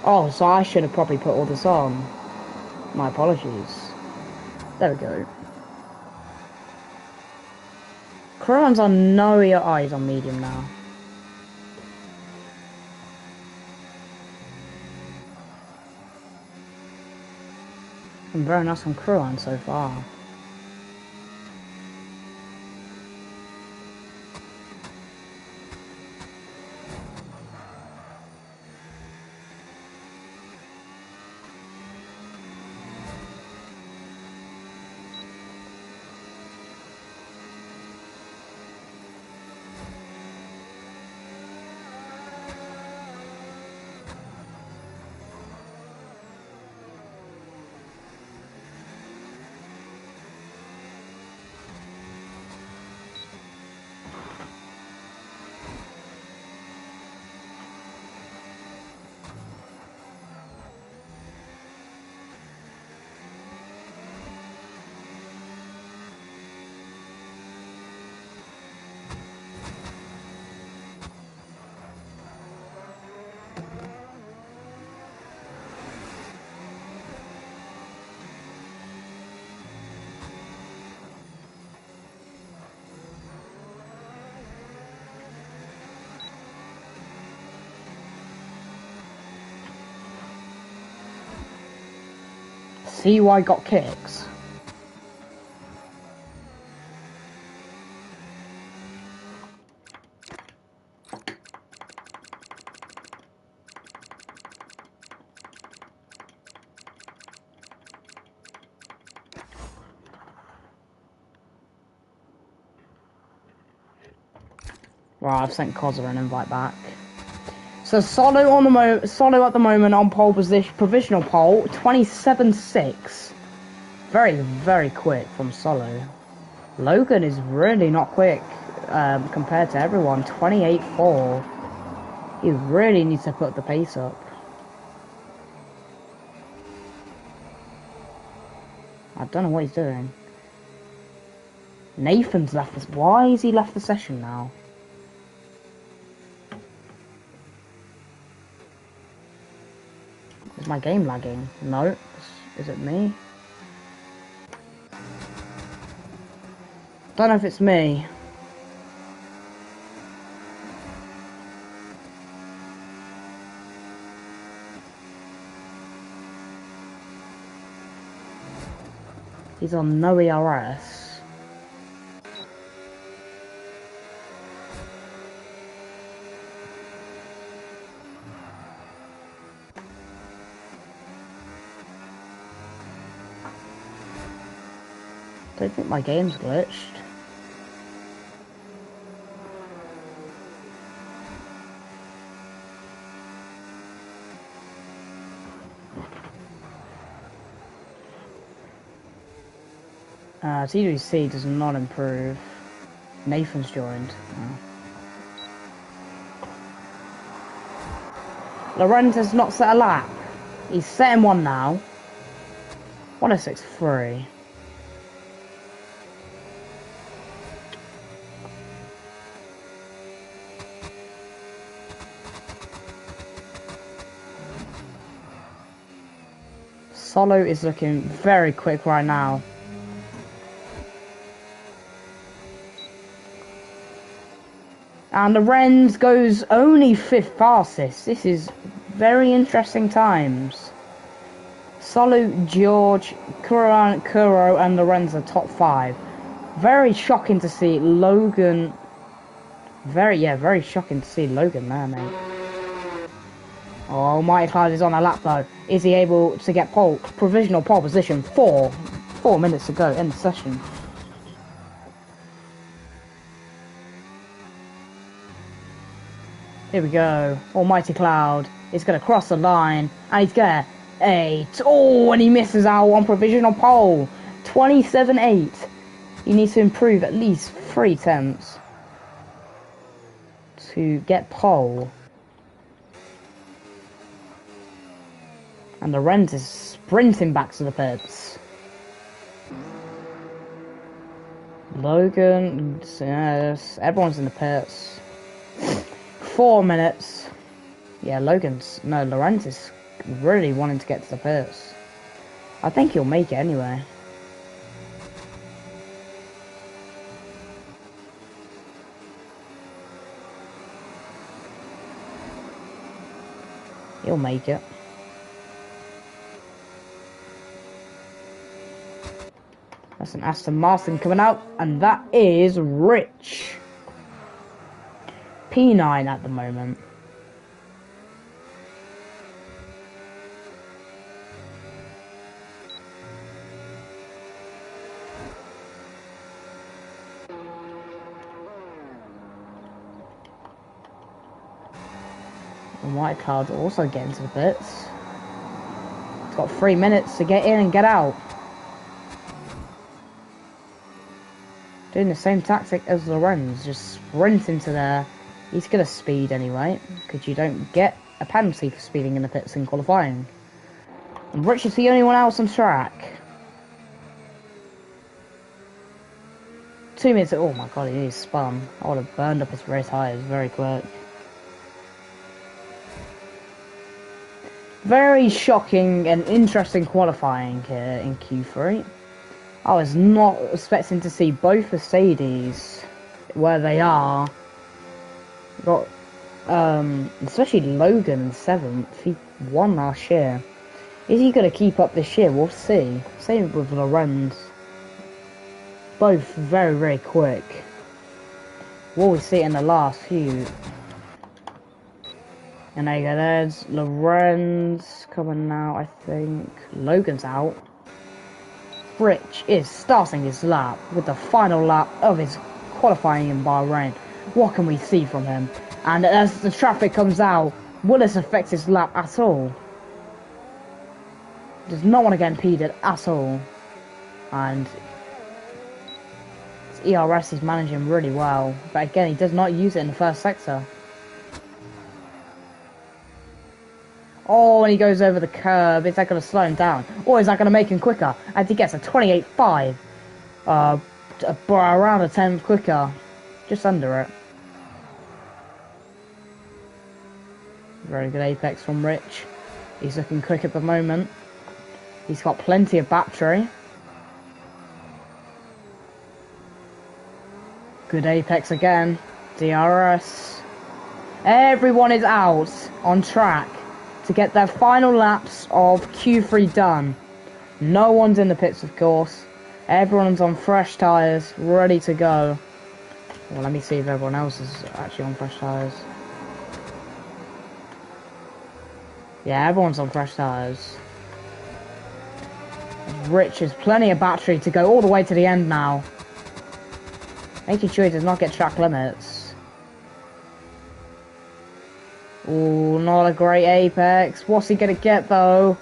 Oh, so I should have probably put all this on. My apologies. There we go. Kruan's on no ear eyes on medium now. And very nice on Kruan so far. See why I got kicks? Right, I've sent Kozza an invite back. So Solo at the moment on pole position, provisional pole, 27.6. Very, very quick from Solo. Logan is really not quick compared to everyone. 28.4. He really needs to put the pace up. I don't know what he's doing. Nathan's left this. Why has he left the session now? Is my game lagging? No. Is it me? Don't know if it's me. He's on no ERS. Don't think my game's glitched. TWC does not improve. Nathan's joined. Lorenz has not set a lap. He's setting one now. 106.3. Solo is looking very quick right now. And Lorenz goes only 5th fastest. This is very interesting times. Solo, George, Kuro and Lorenz are top 5. Very shocking to see Logan. Very shocking to see Logan there, mate. Oh, Mighty Cloud is on a lap though. Is he able to get provisional pole position? 4 minutes to go in the session. Here we go. Almighty Cloud is going to cross the line. And he's going to 8. Oh, and he misses out on provisional pole. 27.8. He needs to improve at least 3 tenths to get pole. And Lorenz is sprinting back to the pits. Logan, yes, everyone's in the pits. 4 minutes. Yeah, Lorenz is really wanting to get to the pits. I think he'll make it anyway. He'll make it. That's an Aston Martin coming out, and that is Rich. P9 at the moment. And White Cloud also getting to the pits. It's got 3 minutes to get in and get out. Doing the same tactic as Lorenz, just sprinting to there. He's going to speed anyway, because you don't get a penalty for speeding in the pits in qualifying. And Rich is the only one else on track. 2 minutes, oh my god, he is spun. I would have burned up his race tyres very quick. Very shocking and interesting qualifying here in Q3. I was not expecting to see both Mercedes where they are. Got especially Logan in 7th. He won last year. Is he going to keep up this year? We'll see. Same with Lorenz. Both very, very quick. Will we see it in the last few? And there you go, there's Lorenz coming now, I think. Logan's out. Rich is starting his lap with the final lap of his qualifying in Bahrain. What can we see from him? And as the traffic comes out, will this affect his lap at all? Does not want to get impeded at all. And his ERS is managing really well. But again, he does not use it in the first sector. Oh, and he goes over the curb. Is that going to slow him down? Or is that going to make him quicker? As he gets a 28.5. Around a 10 quicker. Just under it. Very good apex from Rich. He's looking quick at the moment. He's got plenty of battery. Good apex again. DRS. Everyone is out on track to get their final laps of Q3 done. No one's in the pits, of course. Everyone's on fresh tyres, ready to go. Well, let me see if everyone else is actually on fresh tyres. Yeah, everyone's on fresh tyres. Rich has plenty of battery to go all the way to the end now. Making sure he does not get track limits. Ooh, not a great apex. What's he gonna get though?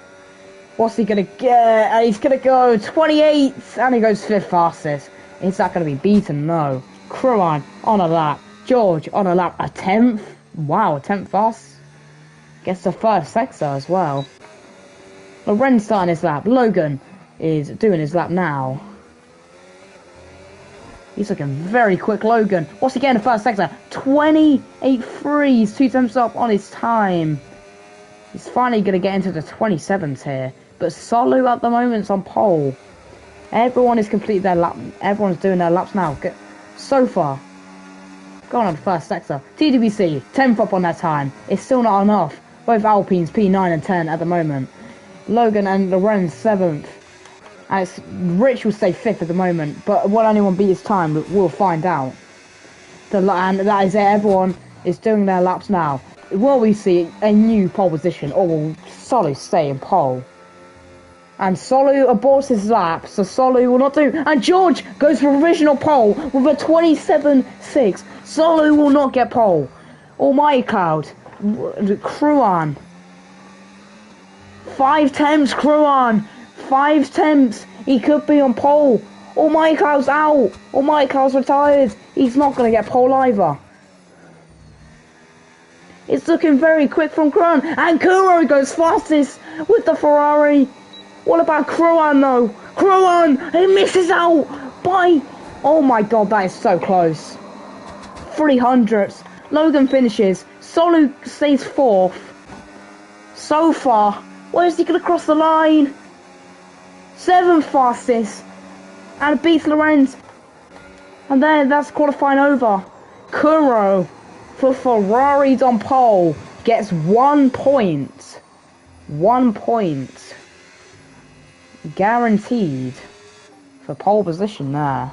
What's he gonna get? And he's gonna go 28, and he goes 5th fastest. Is that gonna be beaten? No. Kruan on a lap. George on a lap. A 10th? Wow, a 10th fast. Gets the first sector as well. Lorenz starting his lap. Logan is doing his lap now. He's looking very quick, Logan. What's he getting in the first sector? 28.3. He's 2 temps up on his time. He's finally going to get into the 27s here. But Solu at the moment's on pole. Everyone is completed their lap. Everyone's doing their laps now. So far. Going on the first sector. TWC, 10th up on their time. It's still not enough. Both Alpines, P9 and 10 at the moment. Logan and Lorenz, 7th. And Rich will stay 5th at the moment, but will anyone beat his time? We'll find out. And that is it. Everyone is doing their laps now. Will we see a new pole position, or will Solu stay in pole? And Solu aborts his lap, so Solu will not do. And George goes for provisional pole with a 27.6. Solu will not get pole. Almighty Cloud. Kruan. 5 temps, Kruan. 5 temps. He could be on pole. Almighty Cloud's out. Almighty Cloud's retired. He's not going to get pole either. It's looking very quick from Kruan. And Kuro goes fastest with the Ferrari. What about Kruan though? Kruan! He misses out by... Oh my god, that is so close. 300s. Logan finishes. Solu stays 4th. So far. Where is he going to cross the line? 7th fastest. And beats Lorenz. And then that's qualifying over. Kuro for Ferrari's on pole gets 1 point. 1 point. Guaranteed for pole position there.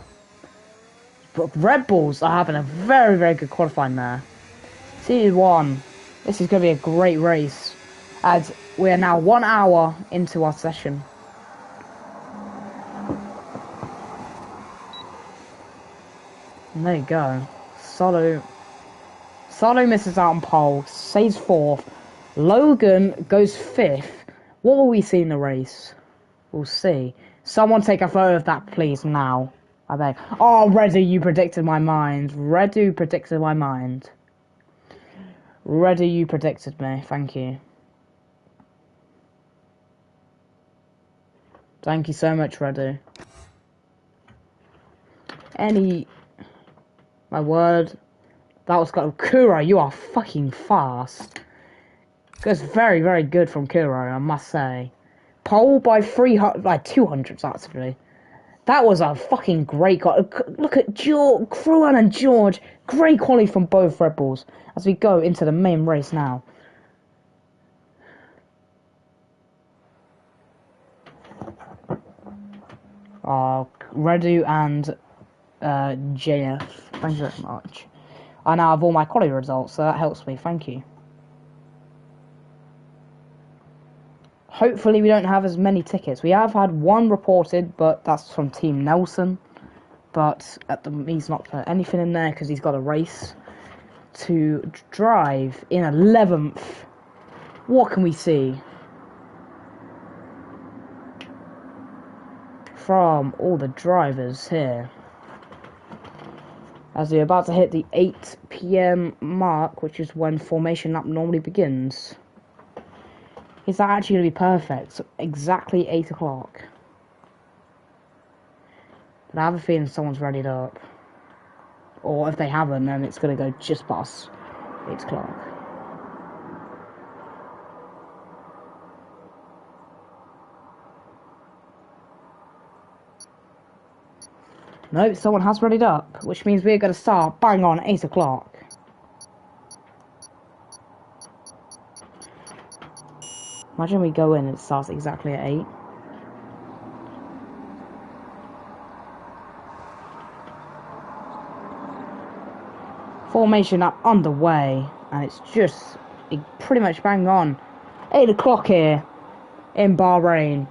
But Red Bulls are having a very, very good qualifying there. T1. This is going to be a great race. As we are now 1 hour into our session. And there you go. Solu misses out on pole, stays 4th. Logan goes 5th. What will we see in the race? We'll see. Someone take a photo of that, please, now. I beg. Oh, Redu, you predicted my mind. Redu predicted my mind. Redu, you predicted me. Thank you. Thank you so much, Redu. My word. That was got Kuro, you are fucking fast. That's very, very good from Kuro, I must say. Pole by 300, like 200s actually. That was a fucking great look at Kruan and George. Great quality from both Red Bulls as we go into the main race now. are Redu and JF. Thank you very much. I now have all my quality results, so that helps me. Thank you. Hopefully we don't have as many tickets. We have had one reported, but that's from Team Nelson. But he's not put anything in there because he's got a race to drive in 11th. What can we see from all the drivers here? As we're about to hit the 8 PM mark, which is when formation lap normally begins. Is that actually going to be perfect? Exactly 8 o'clock. But I have a feeling someone's readied up. Or if they haven't, then it's going to go just past 8 o'clock. Nope, someone has readied up, which means we're going to start bang on 8 o'clock. Imagine we go in and it starts exactly at 8. Formation up underway, and it's just pretty much bang on 8 o'clock here in Bahrain.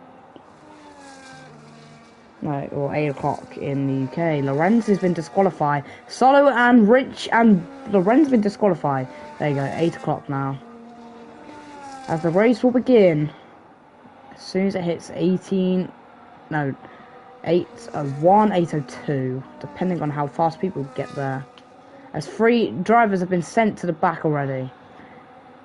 No, or 8 o'clock in the UK. Lorenz has been disqualified. Solo and Rich and Lorenz have been disqualified. There you go, 8 o'clock now. As the race will begin, as soon as it hits 8:01, 8:02, depending on how fast people get there. As 3 drivers have been sent to the back already.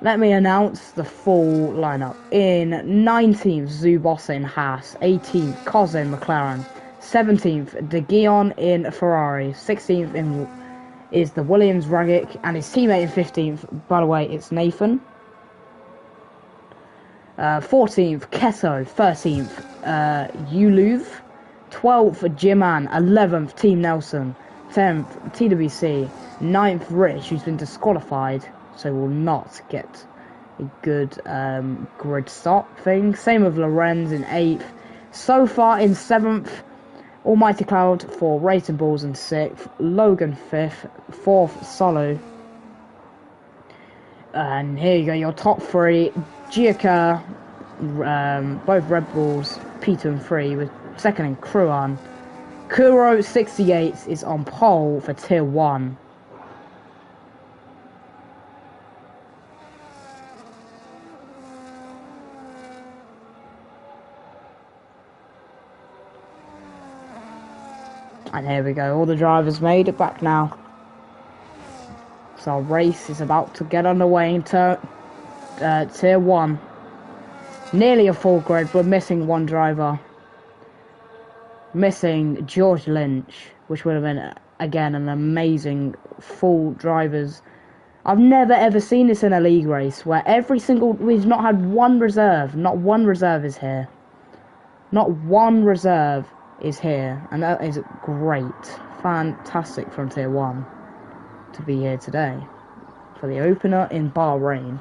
Let me announce the full lineup. In 19th, Zubossa in Haas. 18th, Koza in McLaren. 17th, De Gion in Ferrari. 16th is the Williams Ragic, and his teammate in 15th, by the way, it's Nathan. 14th, Kesso. 13th, Yuluv. 12th, Jiman. 11th, Team Nelson. 10th, TWC. 9th, Rich, who's been disqualified, so will not get a good grid stop thing. Same with Lorenz in 8th. So far in 7th, Almighty Cloud for Racing Balls in 6th. Logan 5th. 4th, Solo. And here you go, your top 3. Giaca, both Red Bulls, P2 and 3, with 2nd in Kruan. Kuro 68 is on pole for Tier 1. And here we go, all the drivers made it back now. So our race is about to get underway into Tier 1. Nearly a full grid, we're missing one driver. Missing George Lynch, which would have been, again, an amazing full drivers. I've never ever seen this in a league race, where we've not had one reserve. Not one reserve is here. Not one reserve is here, and that is great. Fantastic from Tier 1 to be here today for the opener in Bahrain.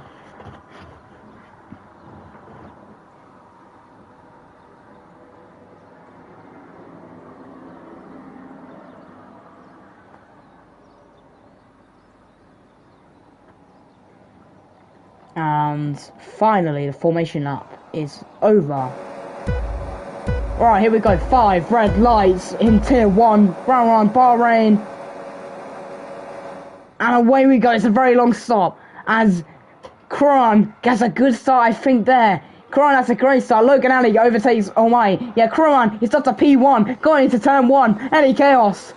And finally, the formation lap is over. Alright, here we go. 5 red lights in Tier 1, round Bahrain. And away we go. It's a very long stop. As Kron gets a good start, I think, there. Kron has a great start. Logan Ali overtakes Omai. Yeah, Kron is up to P1, going into turn 1. Any chaos.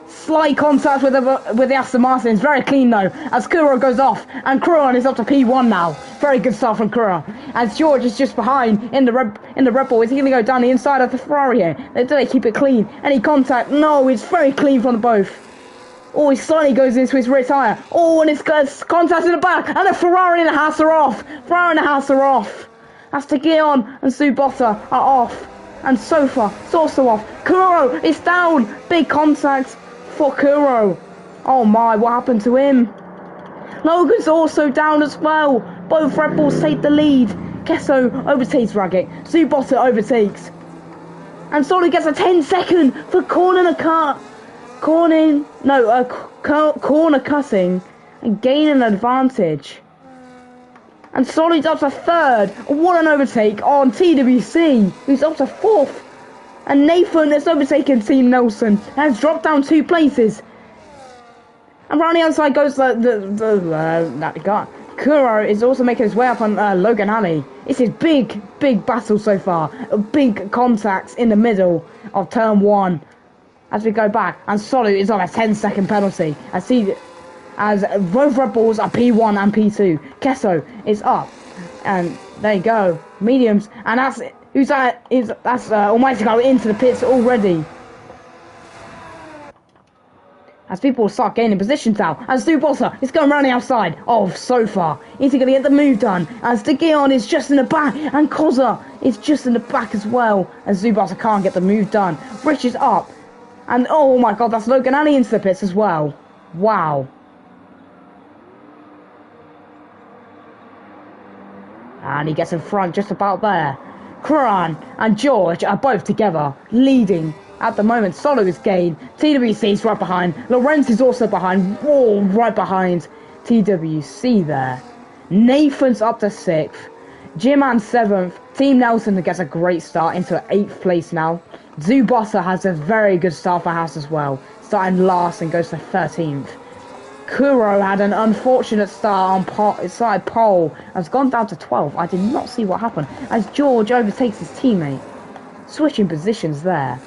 Slight contact with the Aston Martin. It's very clean though, as Kuro goes off, and Kruan is up to P1 now. Very good start from Kuro. As George is just behind in the Red Bull. Is he going to go down the inside of the Ferrari here? Do they keep it clean? Any contact? No, it's very clean from the both. Oh, he slightly goes into his rear tyre. Oh, and it's contact in the back, and the Ferrari and the Haas are off. Ferrari and the Haas are off. As De Gion and Subota are off, and Sofa is also off. Kuro is down. Big contact for Kuro. Oh my, what happened to him? Logan's also down as well. Both Red Bulls take the lead. Kesso overtakes Ragic. Subota overtakes And Solo gets a 10-second for corner cutting and gaining an advantage. And Solo's up to third. What an overtake on TWC, who's up to fourth. And Nathan has overtaken Team Nelson, has dropped down 2 places. And round the outside goes that guy. Kuro is also making his way up on Logan Alley. It's his big battle so far. Big contacts in the middle of turn 1 as we go back. And Solo is on a 10-second penalty. As both Red Bulls are P1 and P2. Kesso is up. And there you go. Mediums. And that's Almighty go into the pits already. As people start gaining positions now. As Zubasa is going around the outside of Sofa. Is he going to get the move done? As De Gion is just in the back. And Koza is just in the back as well. As Zubasa can't get the move done. Rich is up. And oh my god, that's Logan Alley into the pits as well. Wow. And he gets in front just about there. Kuran and George are both together, leading at the moment. Solo is gained. TWC is right behind. Lorenz is also behind. Whoa, right behind TWC there. Nathan's up to 6th. Jim-Man 7th. Team Nelson gets a great start into 8th place now. Zubasa has a very good start for House as well. Starting last and goes to 13th. Kuro had an unfortunate start on side pole. Has gone down to 12th. I did not see what happened as George overtakes his teammate. Switching positions there.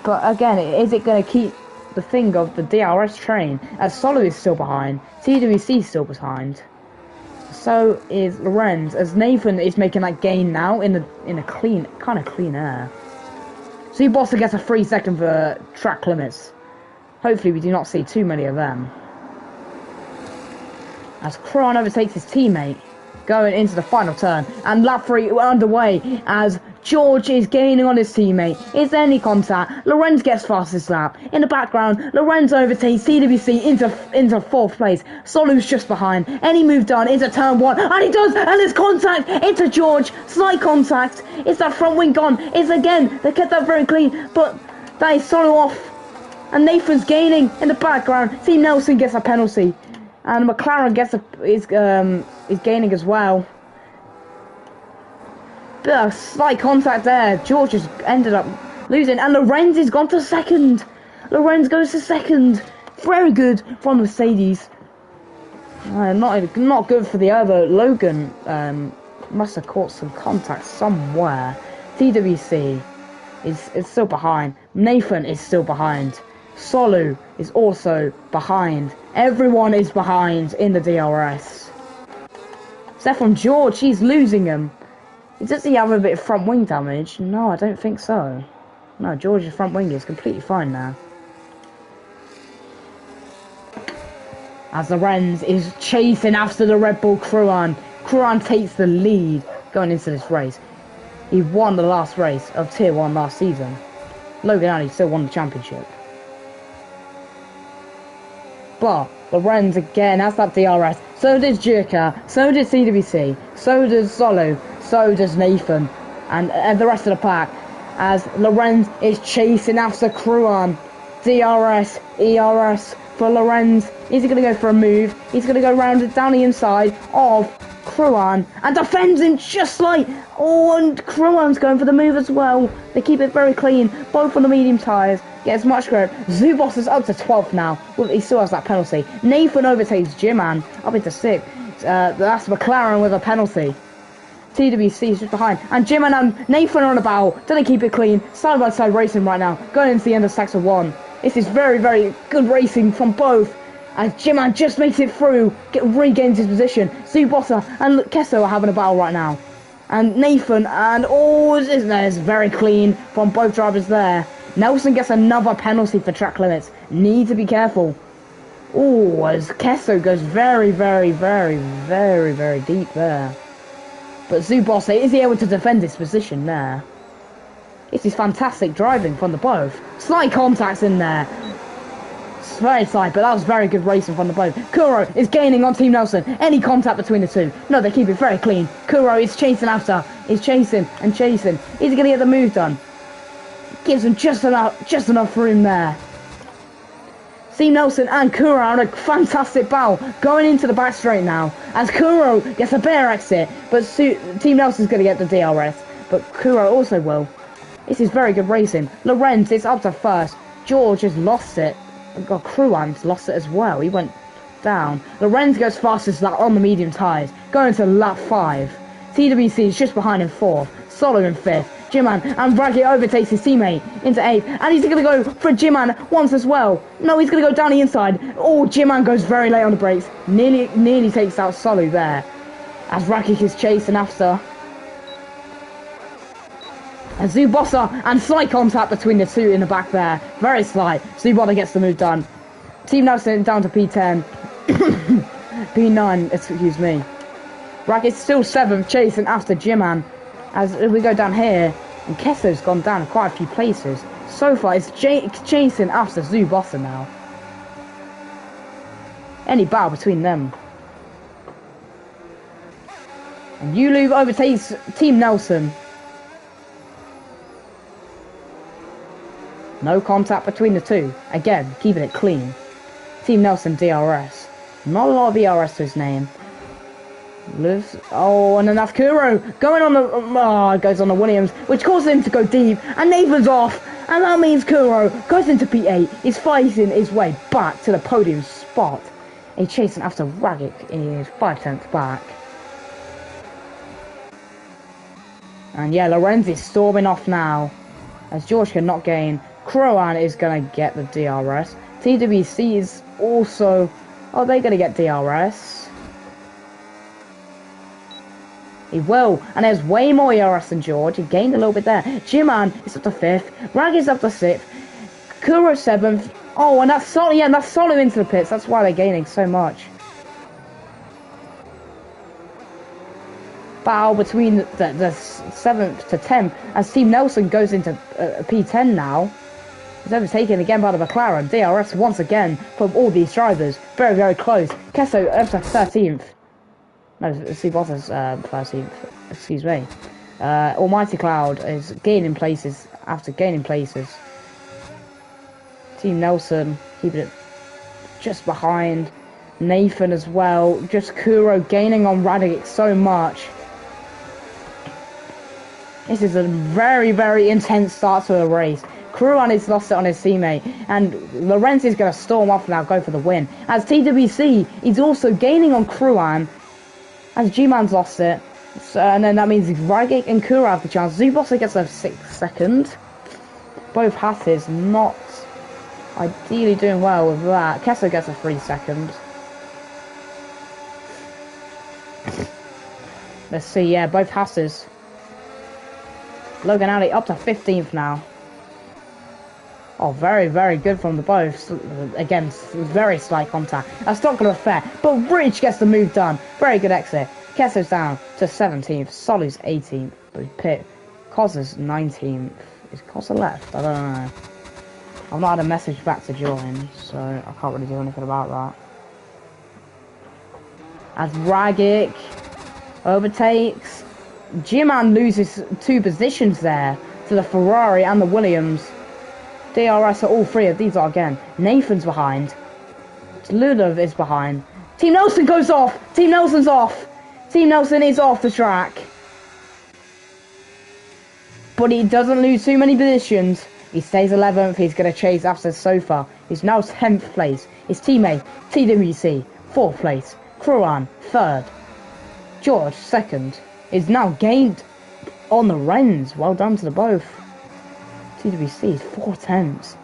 But again, is it going to keep the thing of the DRS train? As Solo is still behind. TWC is still behind. So is Lorenz. As Nathan is making that gain now in a clean air. Zubasa gets a 3-second for track limits. Hopefully we do not see too many of them. As Kron overtakes his teammate, going into the final turn, and lap 3 underway as George is gaining on his teammate. Is there any contact? Lorenz gets fastest lap. In the background, Lorenz overtakes TWC into 4th place. Solo's just behind. Any move done into turn 1, and he does, and there's contact into George. Slight contact. Is that front wing gone? It's again, they kept that very clean, but that is Solo off. And Nathan's gaining in the background. Team Nelson gets a penalty. And McLaren is gaining as well. Bit of slight contact there. George has ended up losing. And Lorenz has gone to 2nd. Lorenz goes to 2nd. Very good from Mercedes. Not good for the other. Logan must have caught some contact somewhere. TWC is still behind. Nathan is still behind. Solo is also behind. Everyone is behind in the DRS. Except from George, he's losing him. Does he have a bit of front wing damage? No, I don't think so. No, George's front wing is completely fine now. As Lorenz is chasing after the Red Bull Kruan. Kruan takes the lead going into this race. He won the last race of Tier 1 last season. Logan Alley still won the championship. But Lorenz again has that DRS. So does Jirka. So does CWC. So does Solo. So does Nathan. And the rest of the pack. As Lorenz is chasing after Kruan. DRS. ERS for Lorenz. Is he going to go for a move? He's going to go round down the inside of Kruan. And defends him just like... Oh, and Kruan's going for the move as well. They keep it very clean. Both on the medium tyres. Gets much grip. Zubos is up to 12th now. Well, he still has that penalty. Nathan overtakes Jim-Man up into 6th. That's McLaren with a penalty. TWC is just behind. And Jim-Man and Nathan are on the battle. Do they keep it clean? Side by side racing right now. Going into the end of Sector 1. This is very, very good racing from both. As Jim-Man just makes it through. Regains his position. Zubasa and Kesso are having a battle right now. And Nathan and... Oh, it's very clean from both drivers there. Nelson gets another penalty for track limits. Need to be careful. Oh, as Kesso goes very, very, very, very, very deep there. But Zubose, is he able to defend his position there? This is fantastic driving from the both. Slight contacts in there. It's very slight, but that was very good racing from the both. Kuro is gaining on Team Nelson. Any contact between the two? No, they keep it very clean. Kuro is chasing after. He's chasing and chasing. Is he going to get the move done? Gives him just enough room there. Team Nelson and Kuro on a fantastic battle, going into the back straight now, as Kuro gets a bear exit, but Team Nelson's going to get the DRS, but Kuro also will. This is very good racing. Lorenz is up to first. George has lost it. God, Kruan's lost it as well. He went down. Lorenz goes fastest lap on the medium tyres, going to lap 5. TWC is just behind in 4th. Solo in 5th. Jiman and Raggett overtakes his teammate into 8th, and he's going to go for Jiman once as well. No, he's going to go down the inside. Oh, Jiman goes very late on the brakes. Nearly takes out Solo there, as Raggett is chasing after. And Zubossa and slight contact between the two in the back there. Very slight. Zubossa gets the move done. Team Nelson down to P10. P9, excuse me. Raggett's still 7th, chasing after Jiman. As we go down here, and Kesso's gone down quite a few places. So far, it's chasing after Zubossa now. Any battle between them. And Yulu overtakes Team Nelson. No contact between the two. Again, keeping it clean. Team Nelson DRS. Not a lot of DRS to his name. Oh, and enough Kuro going on the goes on the Williams, which causes him to go deep, and Nathan's off, and that means Kuro goes into P8. He's fighting his way back to the podium spot. He's chasing after Raggett is 5/10 back. And yeah, Lorenz is storming off now, as George cannot gain. Crowan is gonna get the DRS. TWC is also, they're gonna get DRS. He will, and there's way more ERS than George. He gained a little bit there. Jiman is up to 5th. Raggett's up to 6th. Kuro 7th. Oh, and that's Solo, yeah, that's Solo into the pits. That's why they're gaining so much. Battle between the 7th to 10th as Team Nelson goes into P10 now. He's overtaken again by the McLaren. DRS once again from all these drivers. Very, very close. Kesso up to 13th. No, Bottas 13th. Excuse me. Almighty Cloud is gaining places after gaining places. Team Nelson keeping it just behind. Nathan as well. Just Kuro gaining on Radek so much. This is a very, very intense start to a race. Kruan has lost it on his teammate, and Lorenz is going to storm off now, go for the win. As TWC is also gaining on Kruan, as G-Man's lost it. So, and then that means Raggett and Kuro have the chance. Zubossa gets a 6th second. Both Hatties not ideally doing well with that. Kessler gets a 3 second. Let's see, yeah, both Hatties. Logan Alley up to 15th now. Oh, very, very good from the both. Again, very slight contact. That's not going to affect, but Rich gets the move done. Very good exit. Kesso's down to 17th. Solu's 18th. Pit. Kozza's 19th. Is Kozza left? I don't know. I've not had a message back to join, so I can't really do anything about that. As Ragic overtakes. G-Man loses 2 positions there to the Ferrari and the Williams. DRS are all 3 of these are again. Nathan's behind. Lulav is behind. Team Nelson goes off. Team Nelson's off. Team Nelson is off the track. But he doesn't lose too many positions. He stays 11th. He's going to chase after Sofa. He's now 10th place. His teammate, TWC, 4th place. Kruan, 3rd. George, 2nd. Is now gained on the Wrens. Well done to the both. TWC is 4/10.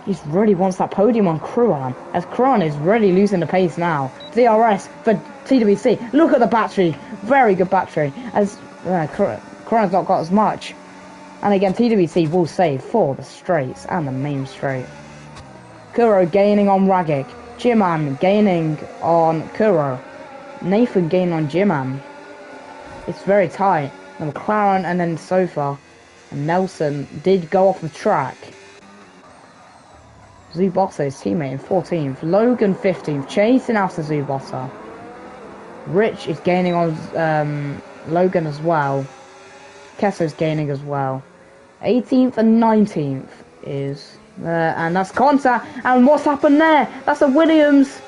He really wants that podium on Kruan, as Kruan is really losing the pace now. DRS for TWC. Look at the battery. Very good battery. As Kruan's not got as much. And again, TWC will save for the straights and the main straight. Kuro gaining on Ragic. Jiman gaining on Kuro. Nathan gaining on Jiman. It's very tight. And McLaren and then Sofa. And Nelson did go off the track. Zubossa, his teammate, in 14th. Logan 15th, chasing after Zubossa. Rich is gaining on Logan as well. Kesso's gaining as well. 18th and 19th is there, and that's contact. And what's happened there? That's a Williams.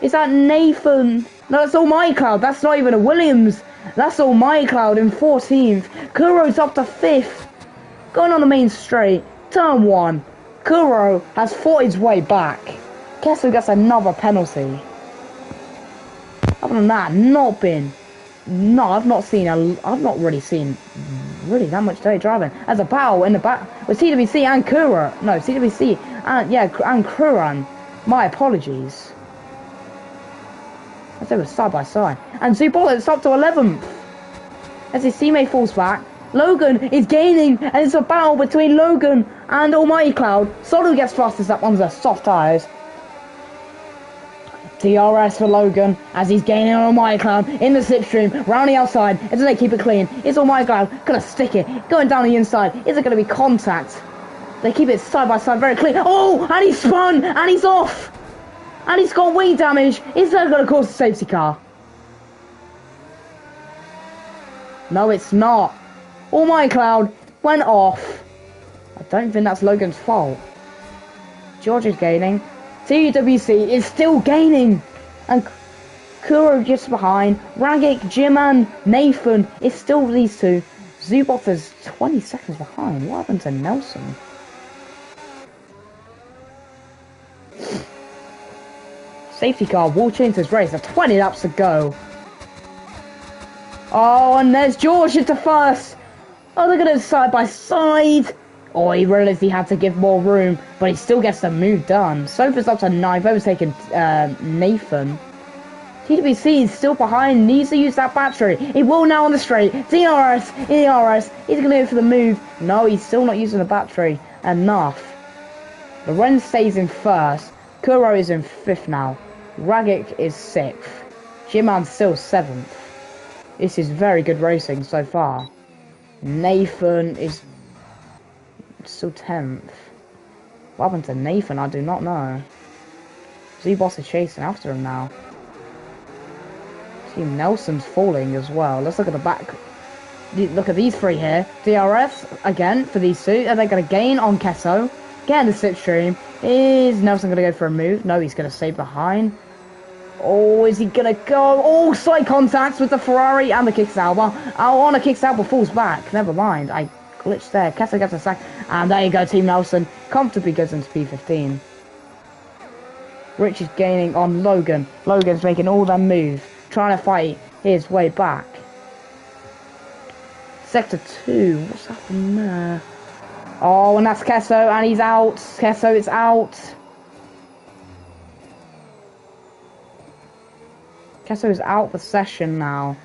Is that Nathan? No, that's all my cloud. That's not even a Williams. That's all my cloud in 14th. Kuro's up to 5th. Going on the main straight. Turn 1. Kuro has fought his way back. Kessler gets another penalty. Other than that, no, I've not really seen that much dirty driving. As a battle in the back with CWC and Kuro. No, CWC and and Kuran. My apologies. I said it was side by side. And Zubolis up to 11th. As his teammate falls back. Logan is gaining, and it's a battle between Logan and Almighty Cloud. Solo gets fastest up on the soft tyres. DRS for Logan as he's gaining on Almighty Cloud in the slipstream, round the outside. As they keep it clean, is Almighty Cloud gonna stick it, going down the inside? Is it gonna be contact? They keep it side by side, very clean. Oh, and he's spun, and he's off, and he's got wing damage. Is that gonna cause a safety car? No, it's not. Almighty Cloud went off. I don't think that's Logan's fault. George is gaining. TWC is still gaining. And Kuro just behind. Ragic, Jiman, Nathan. It's still these two. Zubov is 20 seconds behind. What happened to Nelson? Safety car walked into his race. There's 20 laps to go. Oh, and there's George into first. Oh, look at them side by side. Oh, he realised he had to give more room, but he still gets the move done. Sofa's up to 9th, overtaking Nathan. TWC is still behind, needs to use that battery. He will now on the straight. DRS, ERS, he's going to go for the move. No, he's still not using the battery enough. Lorenz stays in first. Kuro is in 5th now. Ragic is 6th. Jiman's still 7th. This is very good racing so far. Nathan is still 10th. What happened to Nathan? I do not know. Z-Boss is chasing after him now. See, Nelson's falling as well. Let's look at the back. Look at these three here. DRS again for these two. Are they going to gain on Kesso? Get in the slipstream. Is Nelson going to go for a move? No, he's going to stay behind. Oh, is he going to go? Oh, slight contacts with the Ferrari and the Kicksauber. Oh, on a Kicksauber falls back. Never mind. I glitched there. Kessler gets a sack. And there you go, Team Nelson. Comfortably goes into P15. Rich is gaining on Logan. Logan's making all that moves. Trying to fight his way back. Sector 2. What's happened there? Oh, and that's Kesso. And he's out. Kesso is out. Kesso is out the session now.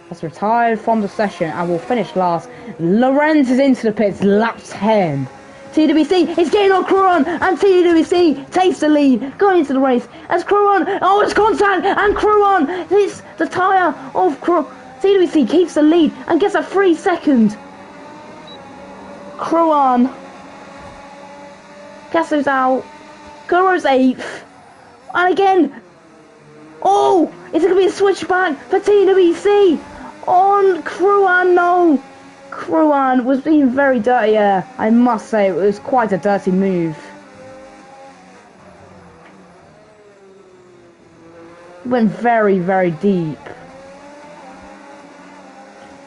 Has retired from the session and will finish last. Lorenz is into the pits, lap 10. TWC is getting on Kruon, and TWC takes the lead, going into the race. As Kruon, oh, it's contact, and Kruon hits the tyre of Kruon. TWC keeps the lead and gets a 3-second. Kruon. Kesso's out. Kuro's 8th. And again, oh, is it going to be a switchback for TWC? On Kruan, no. Kruan was being very dirty, yeah. I must say, it was quite a dirty move. Went very, very deep.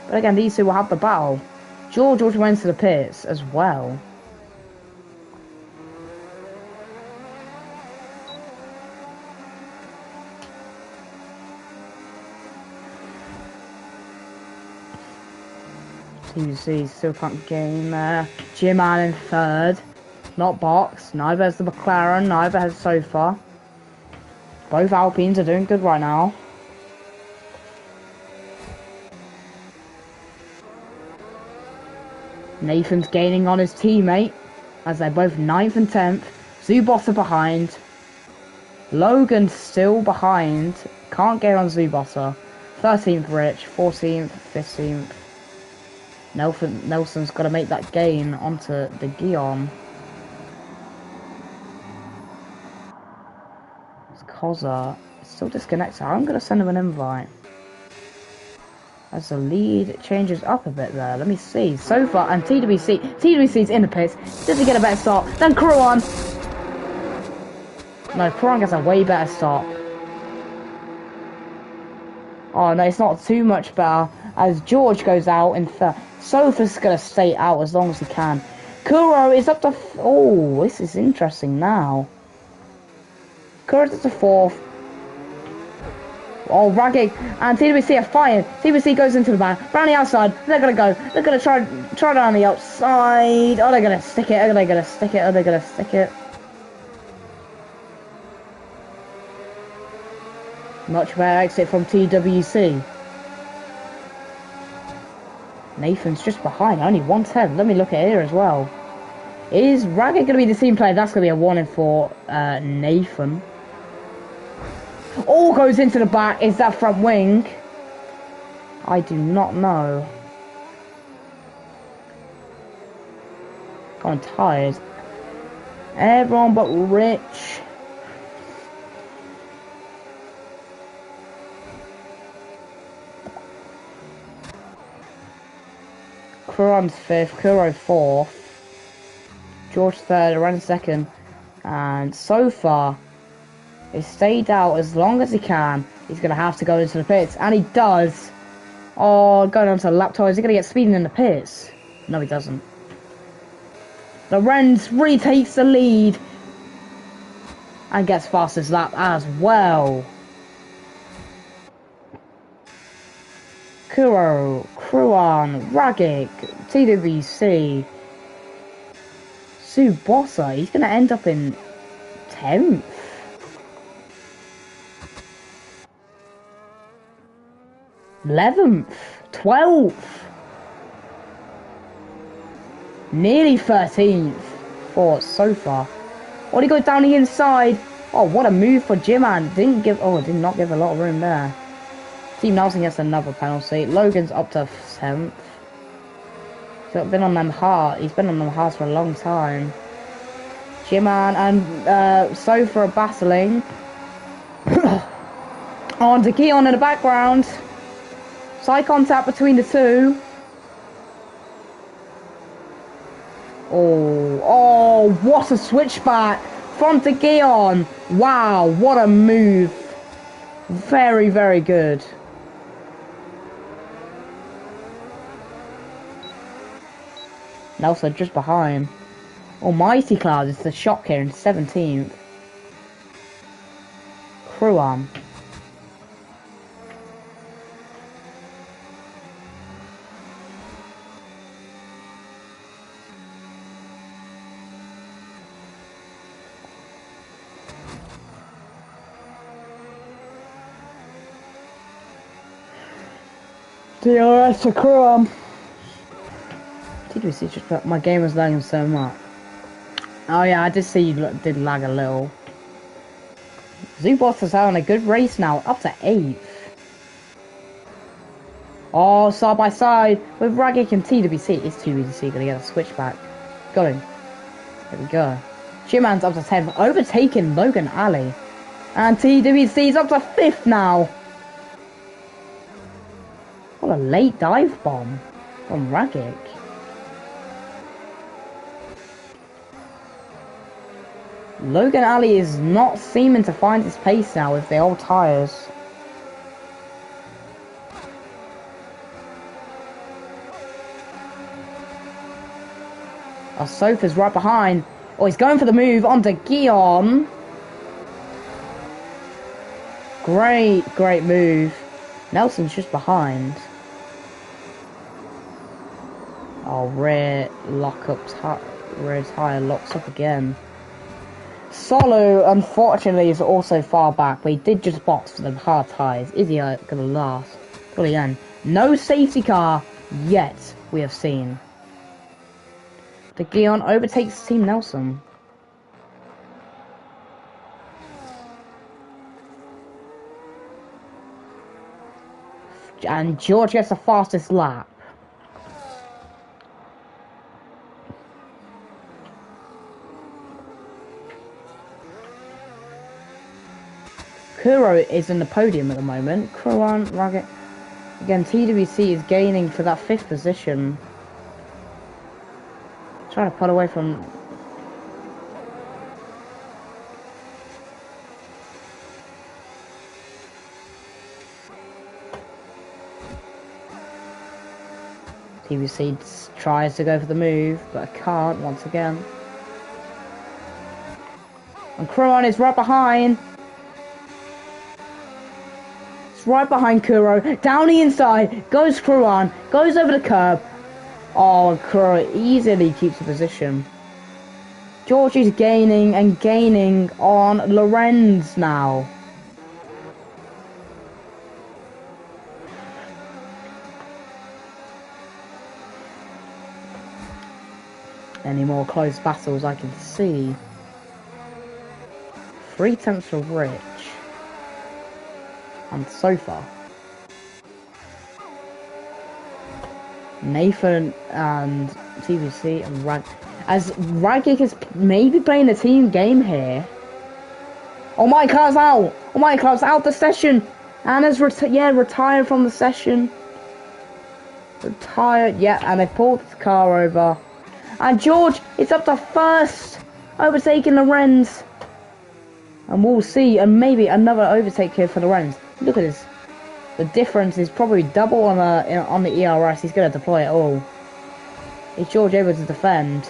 But again, these two will have the battle. George went to the pits as well. TWC still can't gain there. G-Man in 3rd. Not Box. Neither has the McLaren. Neither has Sofa. Both Alpines are doing good right now. Nathan's gaining on his teammate as they're both 9th and 10th. Zubos are behind. Logan's still behind. Can't get on Zubosser. 13th Rich. 14th. 15th. Nelson's got to make that gain onto the Guillaume. It's Koza. It's still disconnected. I'm going to send him an invite. As the lead changes up a bit there. Let me see. So far, and TWC's in the pits. Does he get a better start than Kruan? No, Kruan gets a way better start. Oh no, it's not too much better. As George goes out in third. Sofa's gonna stay out as long as he can. Kuro is up to... Oh, this is interesting now. Kuro's up to fourth. Oh, Ragging and TWC are fighting. TWC goes into the back. Round the outside. They're gonna go. They're gonna try down the outside. Oh, they're gonna stick it. Are they gonna stick it? Are they gonna stick it? Much better exit from TWC. Nathan's just behind. Only 110. Let me look at here as well. Is Ragging gonna be the team player? That's gonna be a 1 for Nathan. All goes into the back. Is that front wing? I do not know. Kind of tired. Everyone but Rich. Kuran's fifth. Kuro fourth. George third. Around second. And so far, he's stayed out as long as he can. He's going to have to go into the pits. And he does. Oh, going on to the lap tire. Is he going to get speeding in the pits? No, he doesn't. Lorenz retakes the lead. And gets fastest lap as well. Kuro, Kruan, Ragic, TWC, Subosa. He's going to end up in 10th. 11th, 12th, nearly 13th for so far. What he got down the inside? Oh, what a move for Jiman. Did not give a lot of room there. Team Nelson gets another penalty. Logan's up to 7th. He's been on them hard. He's been on them hard for a long time. Jiman and Sofa are battling. On to Keon in the background. Side contact between the two. Oh, what a switchback from De Gion. Wow, what a move. Very, very good. Nelson just behind. Almighty Cloud is the shock here in 17th. Kruan. DRS to Kruan. TWC just... My game was lagging so much. Oh yeah, I did see you did lag a little. Zubos is having a good race now, up to 8th. Oh, side by side with Ragic and TWC. Is TWC gonna get a switchback? Got him. There we go. Shiman's up to 10th, overtaking Logan Ali. And TWC's up to 5th now. What a late dive bomb from Ragic. Logan Ali is not seeming to find his pace now with the old tyres. Our Sofa's right behind. Oh, he's going for the move onto Guillaume. Great move. Nelson's just behind. Oh, rear tyre locks up again. Solo, unfortunately, is also far back, but he did just box for the hard tyres. Is he gonna last? Well, again, no safety car yet we have seen. The Guillaume overtakes Team Nelson. And George gets the fastest lap. Kuro is in the podium at the moment. Kruan, Raggett. Again, TWC is gaining for that 5th position. Trying to pull away from... TWC tries to go for the move, but can't once again. And Kruan is right behind. It's right behind Kuro. Down the inside. Goes Kruan. Goes over the curb. Oh, Kuro easily keeps the position. George is gaining and gaining on Lorenz now. Any more close battles I can see. 3/10 for Rich. And so far. Nathan and TVC and Rag... As Raggick is maybe playing a team game here. Oh, my car's out! Oh, my car's out the session! Anna's retired from the session. Retired, yeah, and they pulled the car over. And George is up to first, overtaking Lorenz. And we'll see, and maybe another overtake here for Lorenz. Look at this. The difference is probably double on the ERS. He's going to deploy it all. Is George able to defend?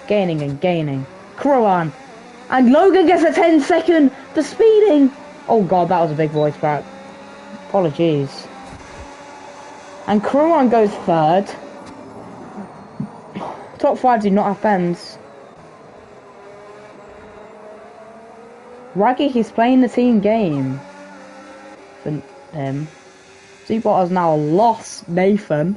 Gaining and gaining. Kruan. And Logan gets a 10-second for speeding. Oh god, that was a big voice crack. Apologies. And Kruan goes third. Top 5 do not have bends. Raggy, he's playing the team game. For him. Zbot has now lost Nathan.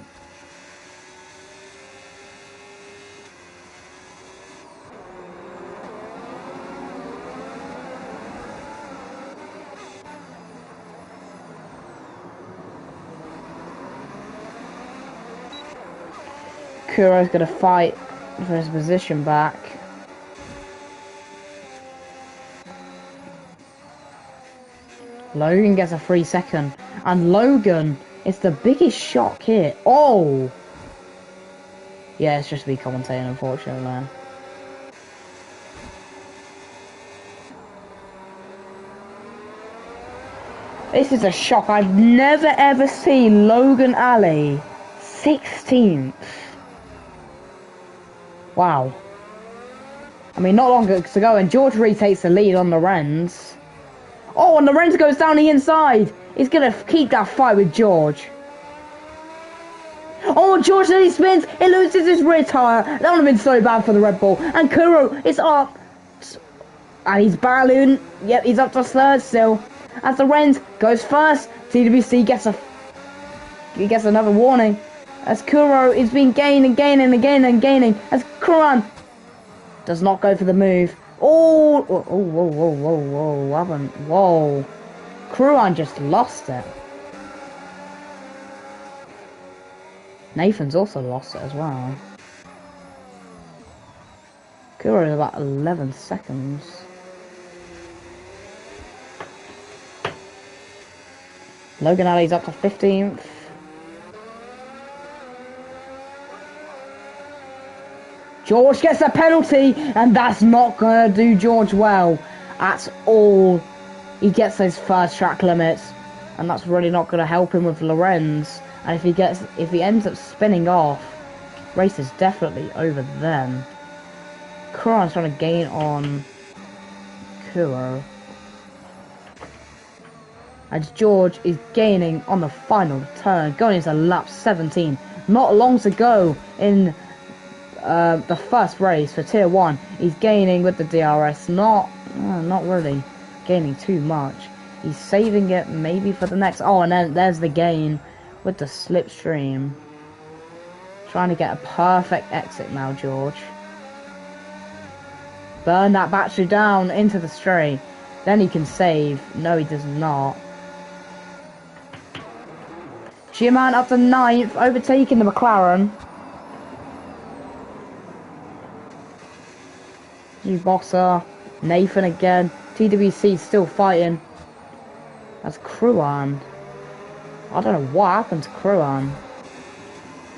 Kuro's gonna fight for his position back. Logan gets a 3-second, and Logan is the biggest shock here. Oh! Yeah, it's just me commentating, unfortunately. This is a shock. I've never ever seen Logan Alley 16th. Wow. I mean, not long to go, and George retakes the lead on Lorenz. Oh, and Lorenz goes down the inside. He's going to keep that fight with George. Oh, George then he spins. He loses his rear tyre. That would have been so bad for the Red Bull. And Kuro is up. And he's battling. Yep, he's up to third still. As Lorenz goes first, TWC gets another warning. As Kuro is being gained and gaining and gaining and gaining. As Kuran does not go for the move. Oh, whoa, whoa, whoa, whoa, whoa, whoa. Kuran just lost it. Nathan's also lost it as well. Kuro is about 11 seconds. Logan Alley's up to 15th. George gets a penalty, and that's not going to do George well at all. He gets those first track limits, and that's really not going to help him with Lorenz. And if he ends up spinning off, race is definitely over then. Kuran's trying to gain on Kuro. As George is gaining on the final turn, going into lap 17. Not long to go in the first race for Tier 1. He's gaining with the DRS, not really gaining too much. He's saving it maybe for the next. Oh, and then there's the gain with the slipstream. Trying to get a perfect exit now, George. Burn that battery down into the straight. Then he can save. No, he does not. G-Man up to 9th, overtaking the McLaren. G-Boxer, Nathan again. TWC still fighting. That's Kruan. I don't know what happened to Kruan.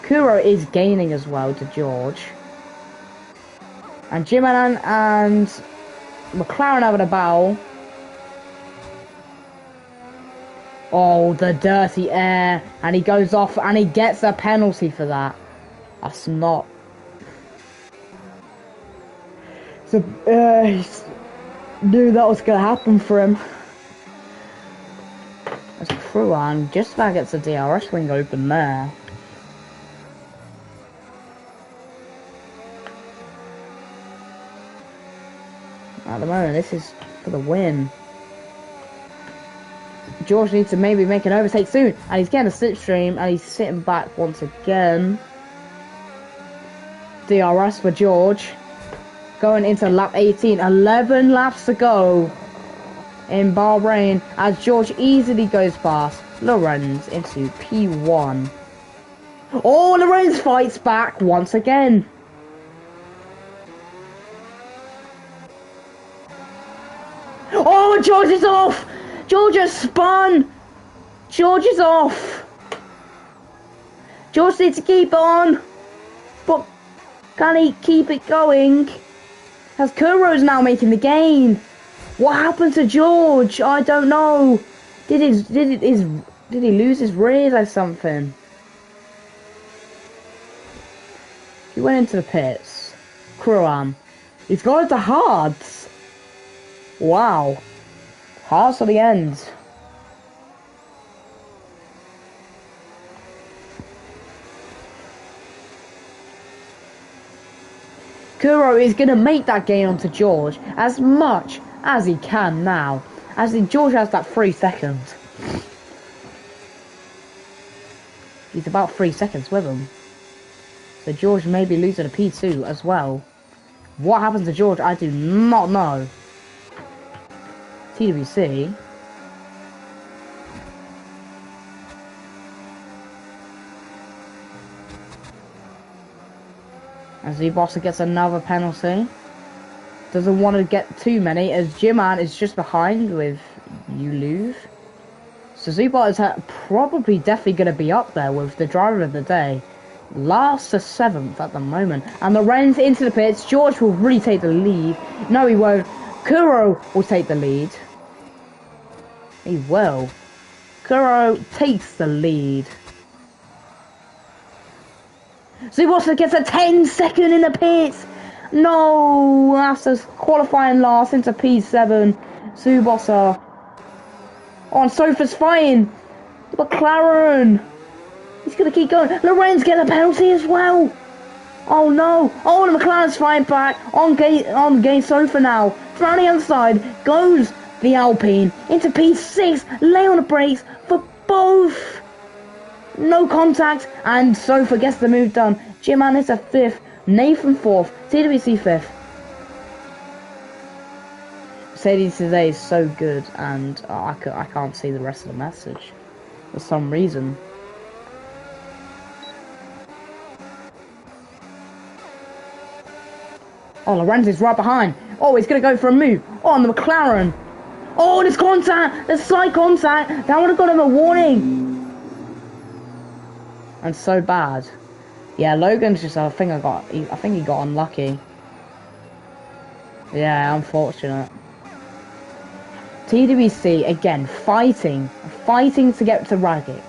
Kuro is gaining as well to George. And Jimanan and McLaren having a battle. Oh, the dirty air. And he goes off and he gets a penalty for that. That's not... So, he knew that was going to happen for him. As Kruan just about gets the DRS ring open there. At the moment, this is for the win. George needs to maybe make an overtake soon. And he's getting a slipstream and he's sitting back once again. DRS for George. Going into lap 18. 11 laps to go in Bahrain as George easily goes past Lorenz into P1. Oh, Lorenz fights back once again. Oh, George is off! George has spun! George is off! George needs to keep on! But can he keep it going? As Kuro's now making the gain. What happened to George? I don't know. Did he lose his rears or something? He went into the pits. Kruan. He's gone into hards. Wow. Hards to the end. Kuro is going to make that gain onto George as much as he can now. As in George has that 3 seconds. He's about 3 seconds with him. So George may be losing a P2 as well. What happens to George, I do not know. TWC. As Zubasa gets another penalty. Doesn't want to get too many as Jiman is just behind with Yuluv. So Zubat is probably definitely going to be up there with the driver of the day. Last to 7th at the moment. And Lorenz into the pits. George will really take the lead. No, he won't. Kuro will take the lead. He will. Kuro takes the lead. Zubasa gets a 10-second in the pits. No, that's a qualifying last into P7. Zubasa. Oh, and Sofa's fighting. McLaren. He's going to keep going. Lorenz get a penalty as well. Oh no. Oh, the McLaren's fighting back. On game Sofa now. From the other side goes the Alpine into P6. Lay on the brakes for both. No contact. And Sofa gets the move done. Jiman is a 5th. Nathan 4th. TWC 5th. Mercedes today is so good, and I can't see the rest of the message for some reason. Oh, Lorenz is right behind. Oh, he's going to go for a move. Oh, on the McLaren. Oh, there's contact. There's slight contact. That would have got him a warning. And so bad. Yeah, Logan's just, I think he got unlucky. Yeah, unfortunate. TWC, again, fighting to get to Ragic.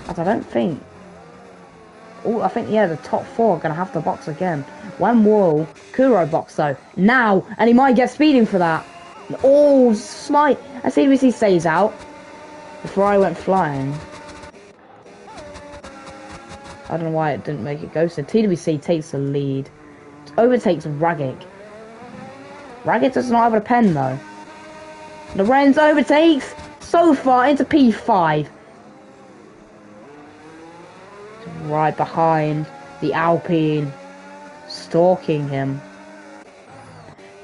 As I don't think... Oh, I think, yeah, the top 4 are going to have to box again. When will Kuro box, though? Now! And he might get speeding for that. Oh, slight. And TWC stays out. Before I went flying. I don't know why it didn't make it go. So TWC takes the lead. Overtakes Ragic. Ragic does not have a pen though. Lorenz overtakes so far into P5. Right behind the Alpine. Stalking him.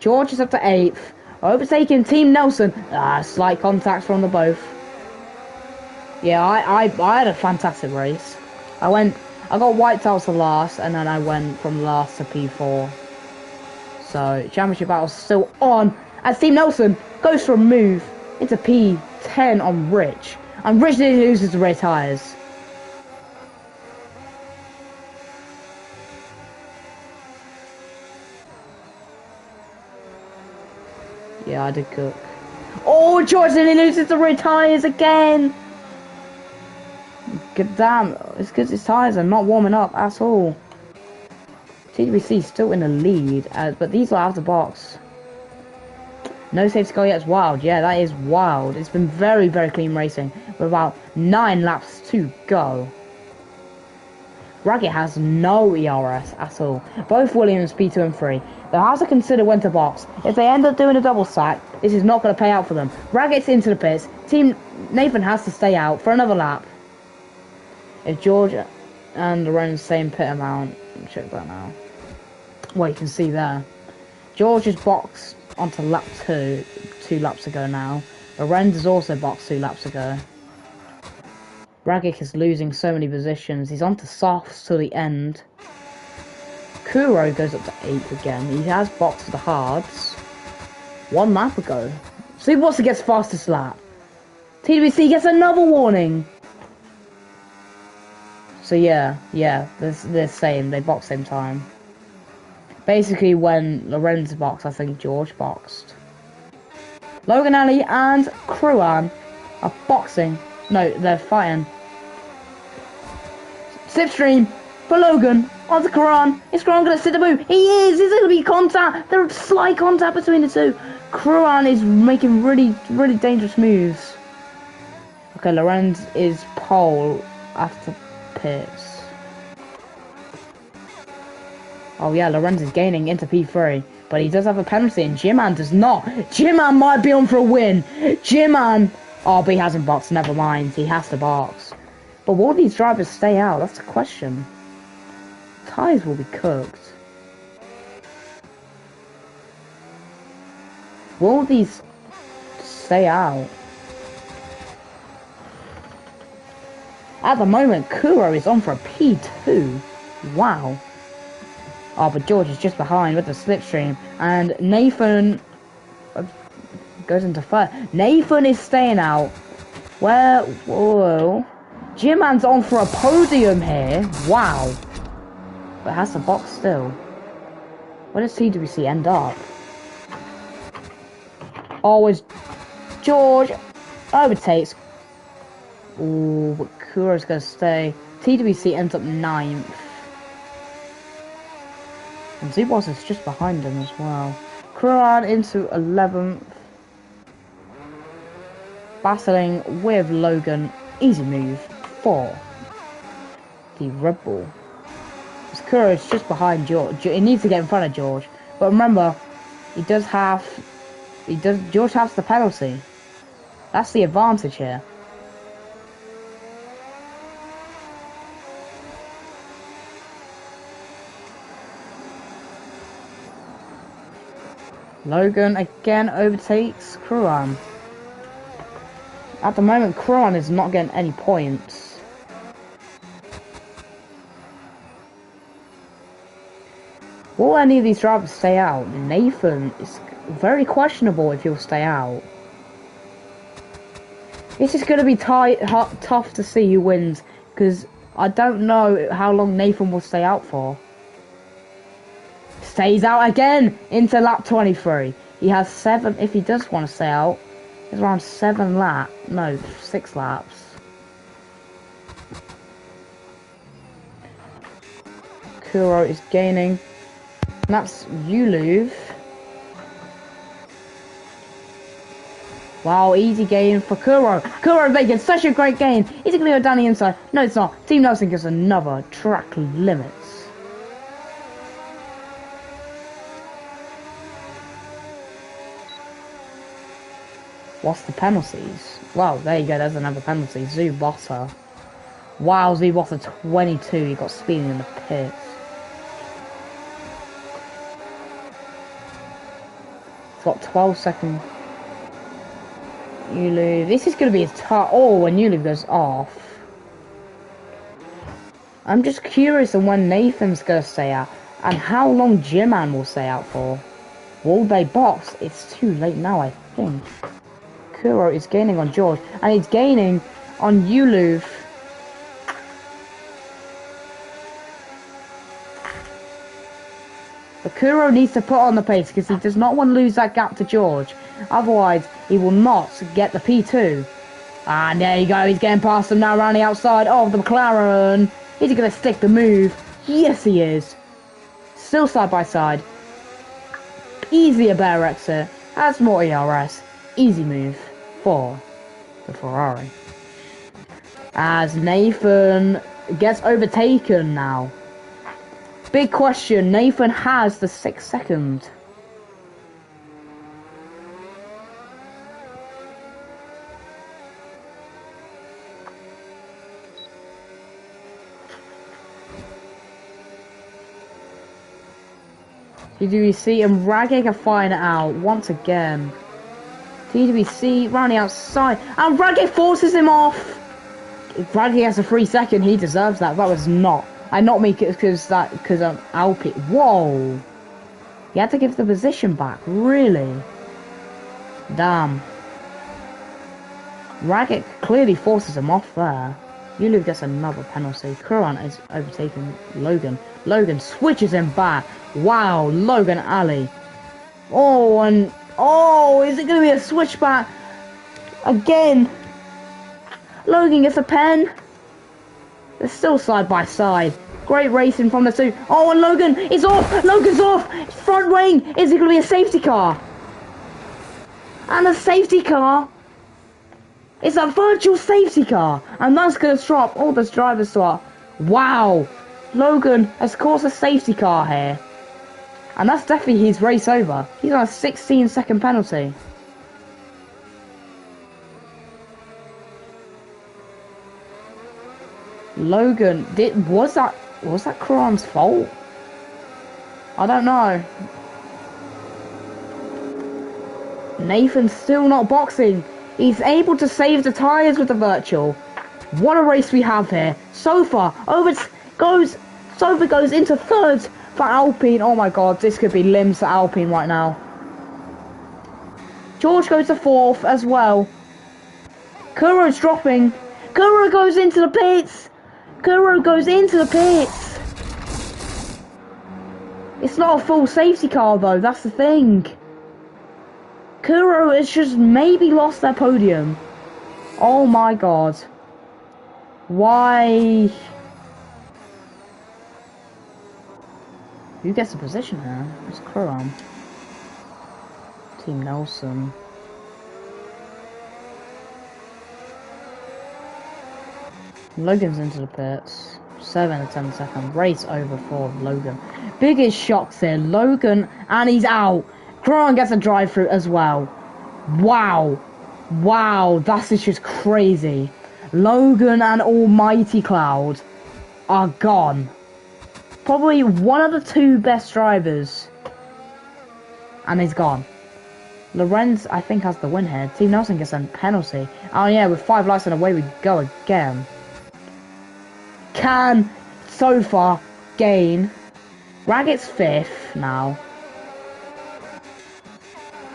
George is up to 8th. Overtaking Team Nelson. Slight contact from the both. Yeah, I had a fantastic race. I got wiped out to last, and then I went from last to P4. So, championship battle's still on, as Team Nelson goes for a move. Into P10 on Rich. And Rich loses the rear tyres. Yeah, I did cook. Oh, George nearly loses the rear tyres again. God damn, it's because his tyres are not warming up at all. TWC still in the lead, but these are out of the box. No safety car yet. It's wild. Yeah, that is wild. It's been very, very clean racing with about 9 laps to go. Raggett has no ERS at all. Both Williams P2 and 3. They'll have to consider when to box. If they end up doing a double stack, this is not going to pay out for them. Raggett's into the pits. Team Nathan has to stay out for another lap. If George and Lorenz same pit amount, check that now. Well, you can see there. George is boxed onto lap 2 laps ago now. Lorenz is also boxed 2 laps ago. Ragic is losing so many positions. He's onto softs till the end. Kuro goes up to 8th again. He has boxed the hards 1 lap ago. So he wants to get fastest lap. TWC gets another warning. So yeah, they're the same. They box same time. Basically, when Lorenz boxed, I think George boxed. Logan Ali and Kruan are boxing. No, they're fighting. Slipstream for Logan onto Kruan. Is Kruan going to sit the boot? He is! Is there going to be contact? There's slight contact between the two. Kruan is making really, really dangerous moves. Okay, Lorenz is pole after pits. Oh yeah, Lorenz is gaining into P3, but he does have a penalty and Jim-Man does not. Jim-Man might be on for a win. Jim-Man, oh, but he hasn't boxed, never mind, he has to box. But will these drivers stay out? That's the question. Tyres will be cooked. Will these stay out? At the moment, Kuro is on for a P2. Wow. Oh, but George is just behind with the slipstream. And Nathan goes into third. Nathan is staying out. Where? Whoa. Jim-Man's on for a podium here. Wow. But has the box still. Where does TWC end up? Oh, it's George overtakes. Ooh, but Kuro's gonna stay. TWC ends up 9th. And Z-Boss is just behind him as well. Kuran into 11th. Battling with Logan. Easy move for the Red Bull. Kuro is just behind George. He needs to get in front of George. But remember, George has the penalty. That's the advantage here. Logan again overtakes Kruan. At the moment, Kruan is not getting any points. Will any of these drivers stay out? Nathan is very questionable if he'll stay out. This is going to be tough to see who wins, because I don't know how long Nathan will stay out for. Stays out again into lap 23. He has 7, if he does want to stay out, it's around 6 laps. Kuro is gaining. And that's Yuluv. Wow, easy gain for Kuro. Kuro making such a great gain. Is it going to go down the inside? No, it's not. Team Nelson gives another track limits. What's the penalties? Well, there you go, there's another penalty. Zubotta. Wow, Zubotta 22, he got speeding in the pits. It's got 12 seconds. Yuluv. This is going to be a tough. Oh, when Yuluv goes off. I'm just curious on when Nathan's going to stay out. And how long Jim-Man will stay out for. Will they box? It's too late now, I think. Kuro is gaining on George, and he's gaining on Yuluv. But Kuro needs to put on the pace because he does not want to lose that gap to George. Otherwise, he will not get the P2. And there you go, he's getting past him now around the outside of the McLaren. Is he going to stick the move? Yes, he is. Still side by side. Easily a better exit. That's more ERS. Easy move for the Ferrari. As Nathan gets overtaken now. Big question, Nathan has the 6th second. TWC and Ragig are firing it out once again. TWC round the outside, and Ragig forces him off. If Ragig has a 3 second, he deserves that. That was not. I not make it because Alpine. Whoa! He had to give the position back. Really? Damn. Ragig clearly forces him off there. Yulu gets another penalty. Kuran is overtaking Logan. Logan switches him back. Wow, Logan Ali. Oh, and oh, is it going to be a switchback again? Logan gets a pen. They're still side by side. Great racing from the two. Oh, and Logan is off. Logan's off. Front wing. Is it going to be a safety car? And a safety car. It's a virtual safety car. And that's going to stop all this driver swap. Wow. Logan has caused a safety car here. And that's definitely his race over. He's on a 16-second penalty. Logan, was that Kuran's fault? I don't know. Nathan's still not boxing. He's able to save the tyres with the virtual. What a race we have here. Sofa goes into third for Alpine. Oh my god, this could be limbs for Alpine right now. George goes to 4th as well. Kuro's dropping. Kuro goes into the pits. Kuro goes into the pits. It's not a full safety car though, that's the thing. Kuro has just maybe lost their podium. Oh my god. Why? Who gets the position here? It's Kuram. Team Nelson. Logan's into the pits. 7 to 10 seconds. Race over for Logan. Biggest shocks here. Logan, and he's out. Kuram gets a drive through as well. Wow. Wow, that's just crazy. Logan and Almighty Cloud are gone. Probably one of the 2 best drivers. And he's gone. Lorenz, I think, has the win here. Team Nelson gets a penalty. Oh yeah, with 5 lights and away we go again. Can so far gain. Ragged's 5th now.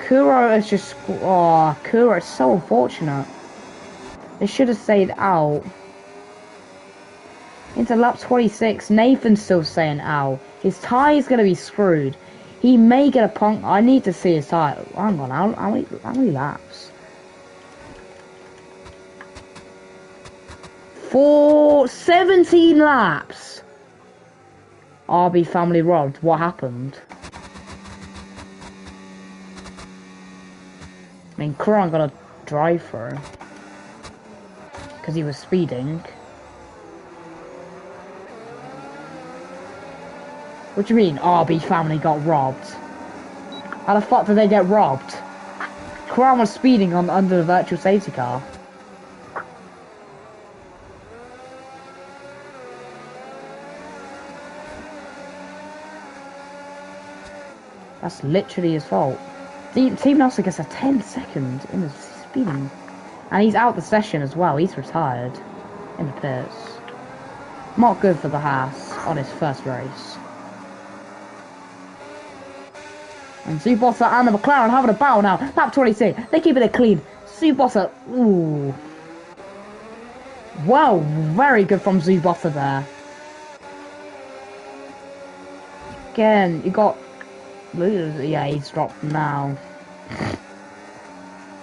Kuro is just... Oh, Kuro is so unfortunate. They should have stayed out. Into lap 26, Nathan's still saying out. His tie is going to be screwed. He may get a punk. I need to see his tie. Hang on, how many laps? 17 laps. RB family robbed. What happened? I mean, Kuran got a drive through because he was speeding. What do you mean, RB family got robbed? How the fuck did they get robbed? Kuran was speeding under the virtual safety car. That's literally his fault. Team Nelson gets a 10 second in his speeding. And he's out the session as well. He's retired in the pits. Not good for the Haas on his first race. And Zubotta and the McLaren having a battle now. Lap 26. They keep it clean. Zubotta, ooh. Well, very good from Zubotta there. Again, you got... Yeah, he's dropped now.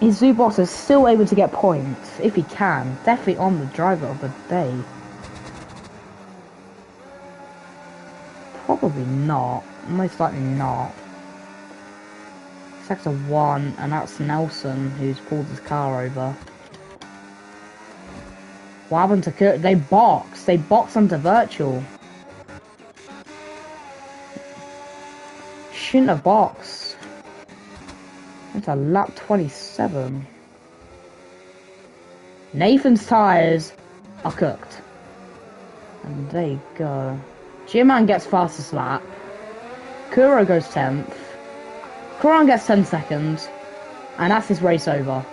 Is Zubotta still able to get points? If he can, definitely on the driver of the day. Probably not. Most likely not. Sector 1, and that's Nelson, who's pulled his car over. What happened to Kurt? They box. They box onto virtual. Shouldn't have boxed. Into lap 27. Nathan's tyres are cooked. And there you go. G-Man gets fastest lap. Kuro goes 10th. Kuran gets 10 seconds. And that's his race over.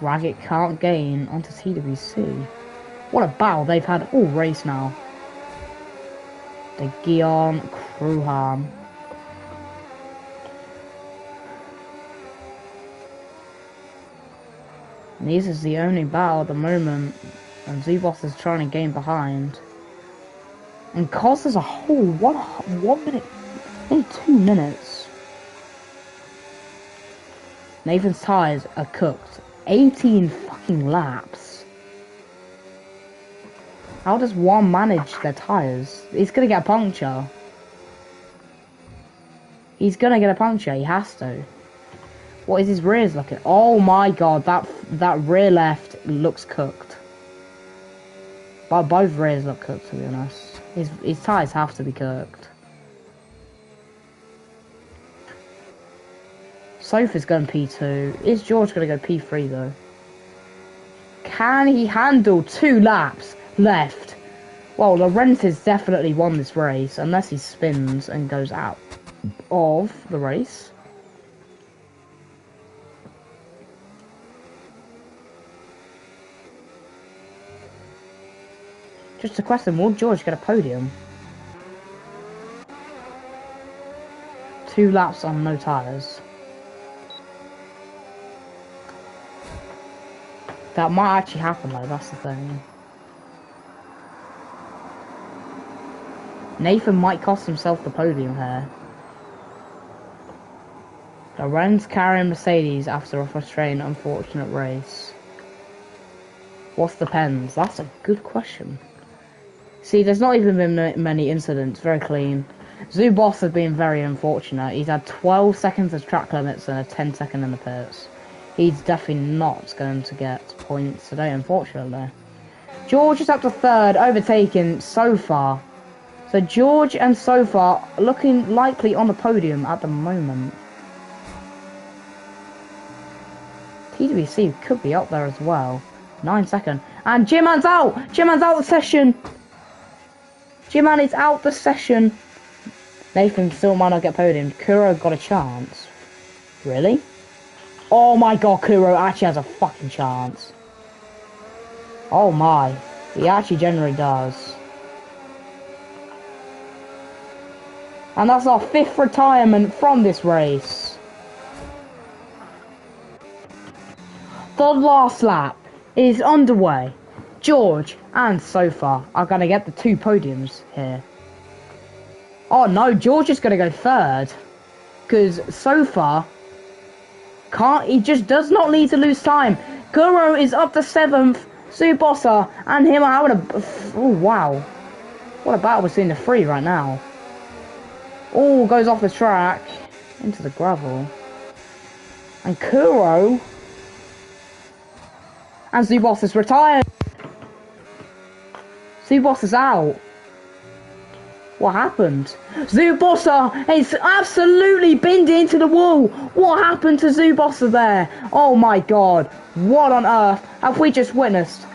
Raggett can't gain onto TWC. What a battle they've had all race now. De Guion, Kruhan. And this is the only battle at the moment. And Zubos is trying to gain behind. And cost us a whole 1 minute, only 2 minutes. Nathan's tyres are cooked. 18 fucking laps. How does one manage their tyres? He's gonna get a puncture. He's gonna get a puncture, he has to. What is his rears looking? Oh my god, that rear left looks cooked. But both rears look cooked, to be honest. His tyres have to be cooked. Sofa's going P2. Is George going to go P3 though? Can he handle 2 laps left? Well, Lorenz has definitely won this race unless he spins and goes out of the race. Just a question, will George get a podium? 2 laps on no tyres. That might actually happen though, that's the thing. Nathan might cost himself the podium here. Lorenz carrying Mercedes after a frustrating, unfortunate race. What's the pens? That's a good question. See, there's not even been many incidents, very clean. Zubos has been very unfortunate. He's had 12 seconds of track limits and a 10-second in the pits. He's definitely not going to get points today, unfortunately. George is up to 3rd, overtaking Sofa. So George and Sofa looking likely on the podium at the moment. TWC could be up there as well. 9 seconds. And G-Man's out! G-Man's out the session! G-Man is out the session. Nathan still might not get podium. Kuro got a chance. Really? Oh my god, Kuro actually has a fucking chance. Oh my. He actually generally does. And that's our 5th retirement from this race. The last lap is underway. George and Sofa are going to get the 2 podiums here. Oh no, George is going to go 3rd. Because Sofa can't, he just does not need to lose time. Kuro is up to 7th. Subosa and him are having a... Oh wow. What a battle between the 3 right now. All goes off the track into the gravel. And Kuro and Zubos is retired. Zubos is out. What happened? Zubosa is absolutely binned into the wall. What happened to Zubosa there? Oh my god. What on earth have we just witnessed?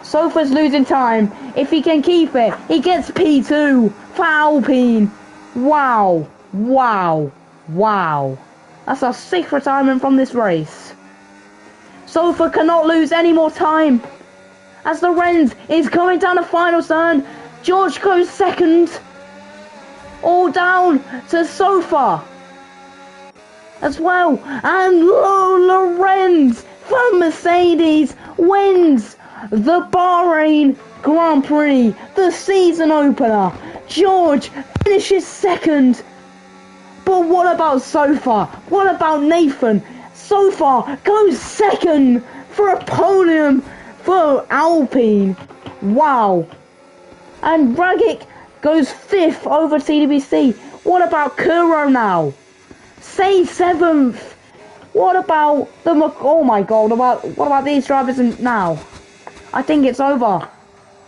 Sofa's losing time. If he can keep it, he gets P2 for Alpine. Wow. Wow. Wow. That's our 6th retirement from this race. Sofa cannot lose any more time. As Lorenz is coming down the final turn, George goes 2nd. All down to Sofa. as well. And Lorenz from Mercedes wins the Bahrain Grand Prix, the season opener. George finishes second. But what about Sofa? What about Nathan? Sofa goes second for a podium for Alpine. Wow. And Ragic goes fifth over TDBC. What about Kuro now? Say seventh. What about the oh my god, what about these drivers now? I think it's over.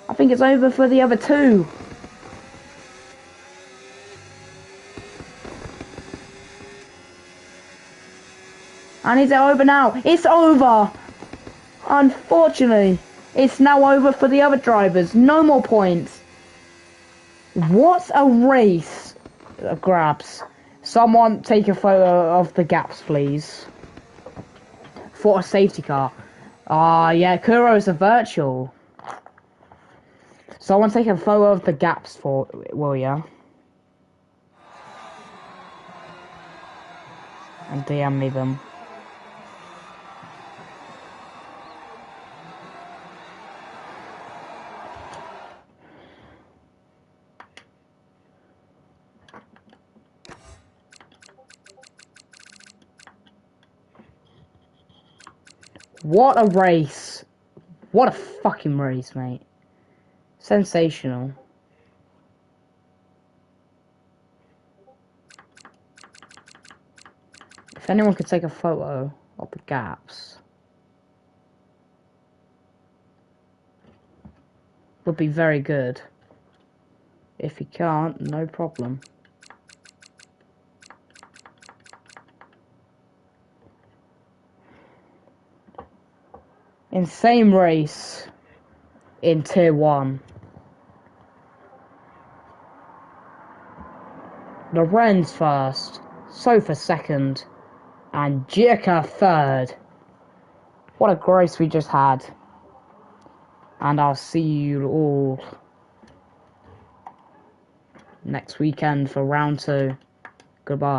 I think it's over for the other two. And is it over now? It's over. Unfortunately, it's now over for the other drivers. No more points. What a race. Grabs. Someone take a photo of the gaps, please. For a safety car. Ah, yeah, Kuro's a virtual. Someone take a photo of the gaps for, will ya? And DM me them. What a race. What a fucking race, mate. Sensational. If anyone could take a photo of the gaps, would be very good. If you can't, no problem. Insane race in Tier 1. Lorenz first, Sofa second, and Jirka third. What a grace we just had. And I'll see you all next weekend for round 2. Goodbye.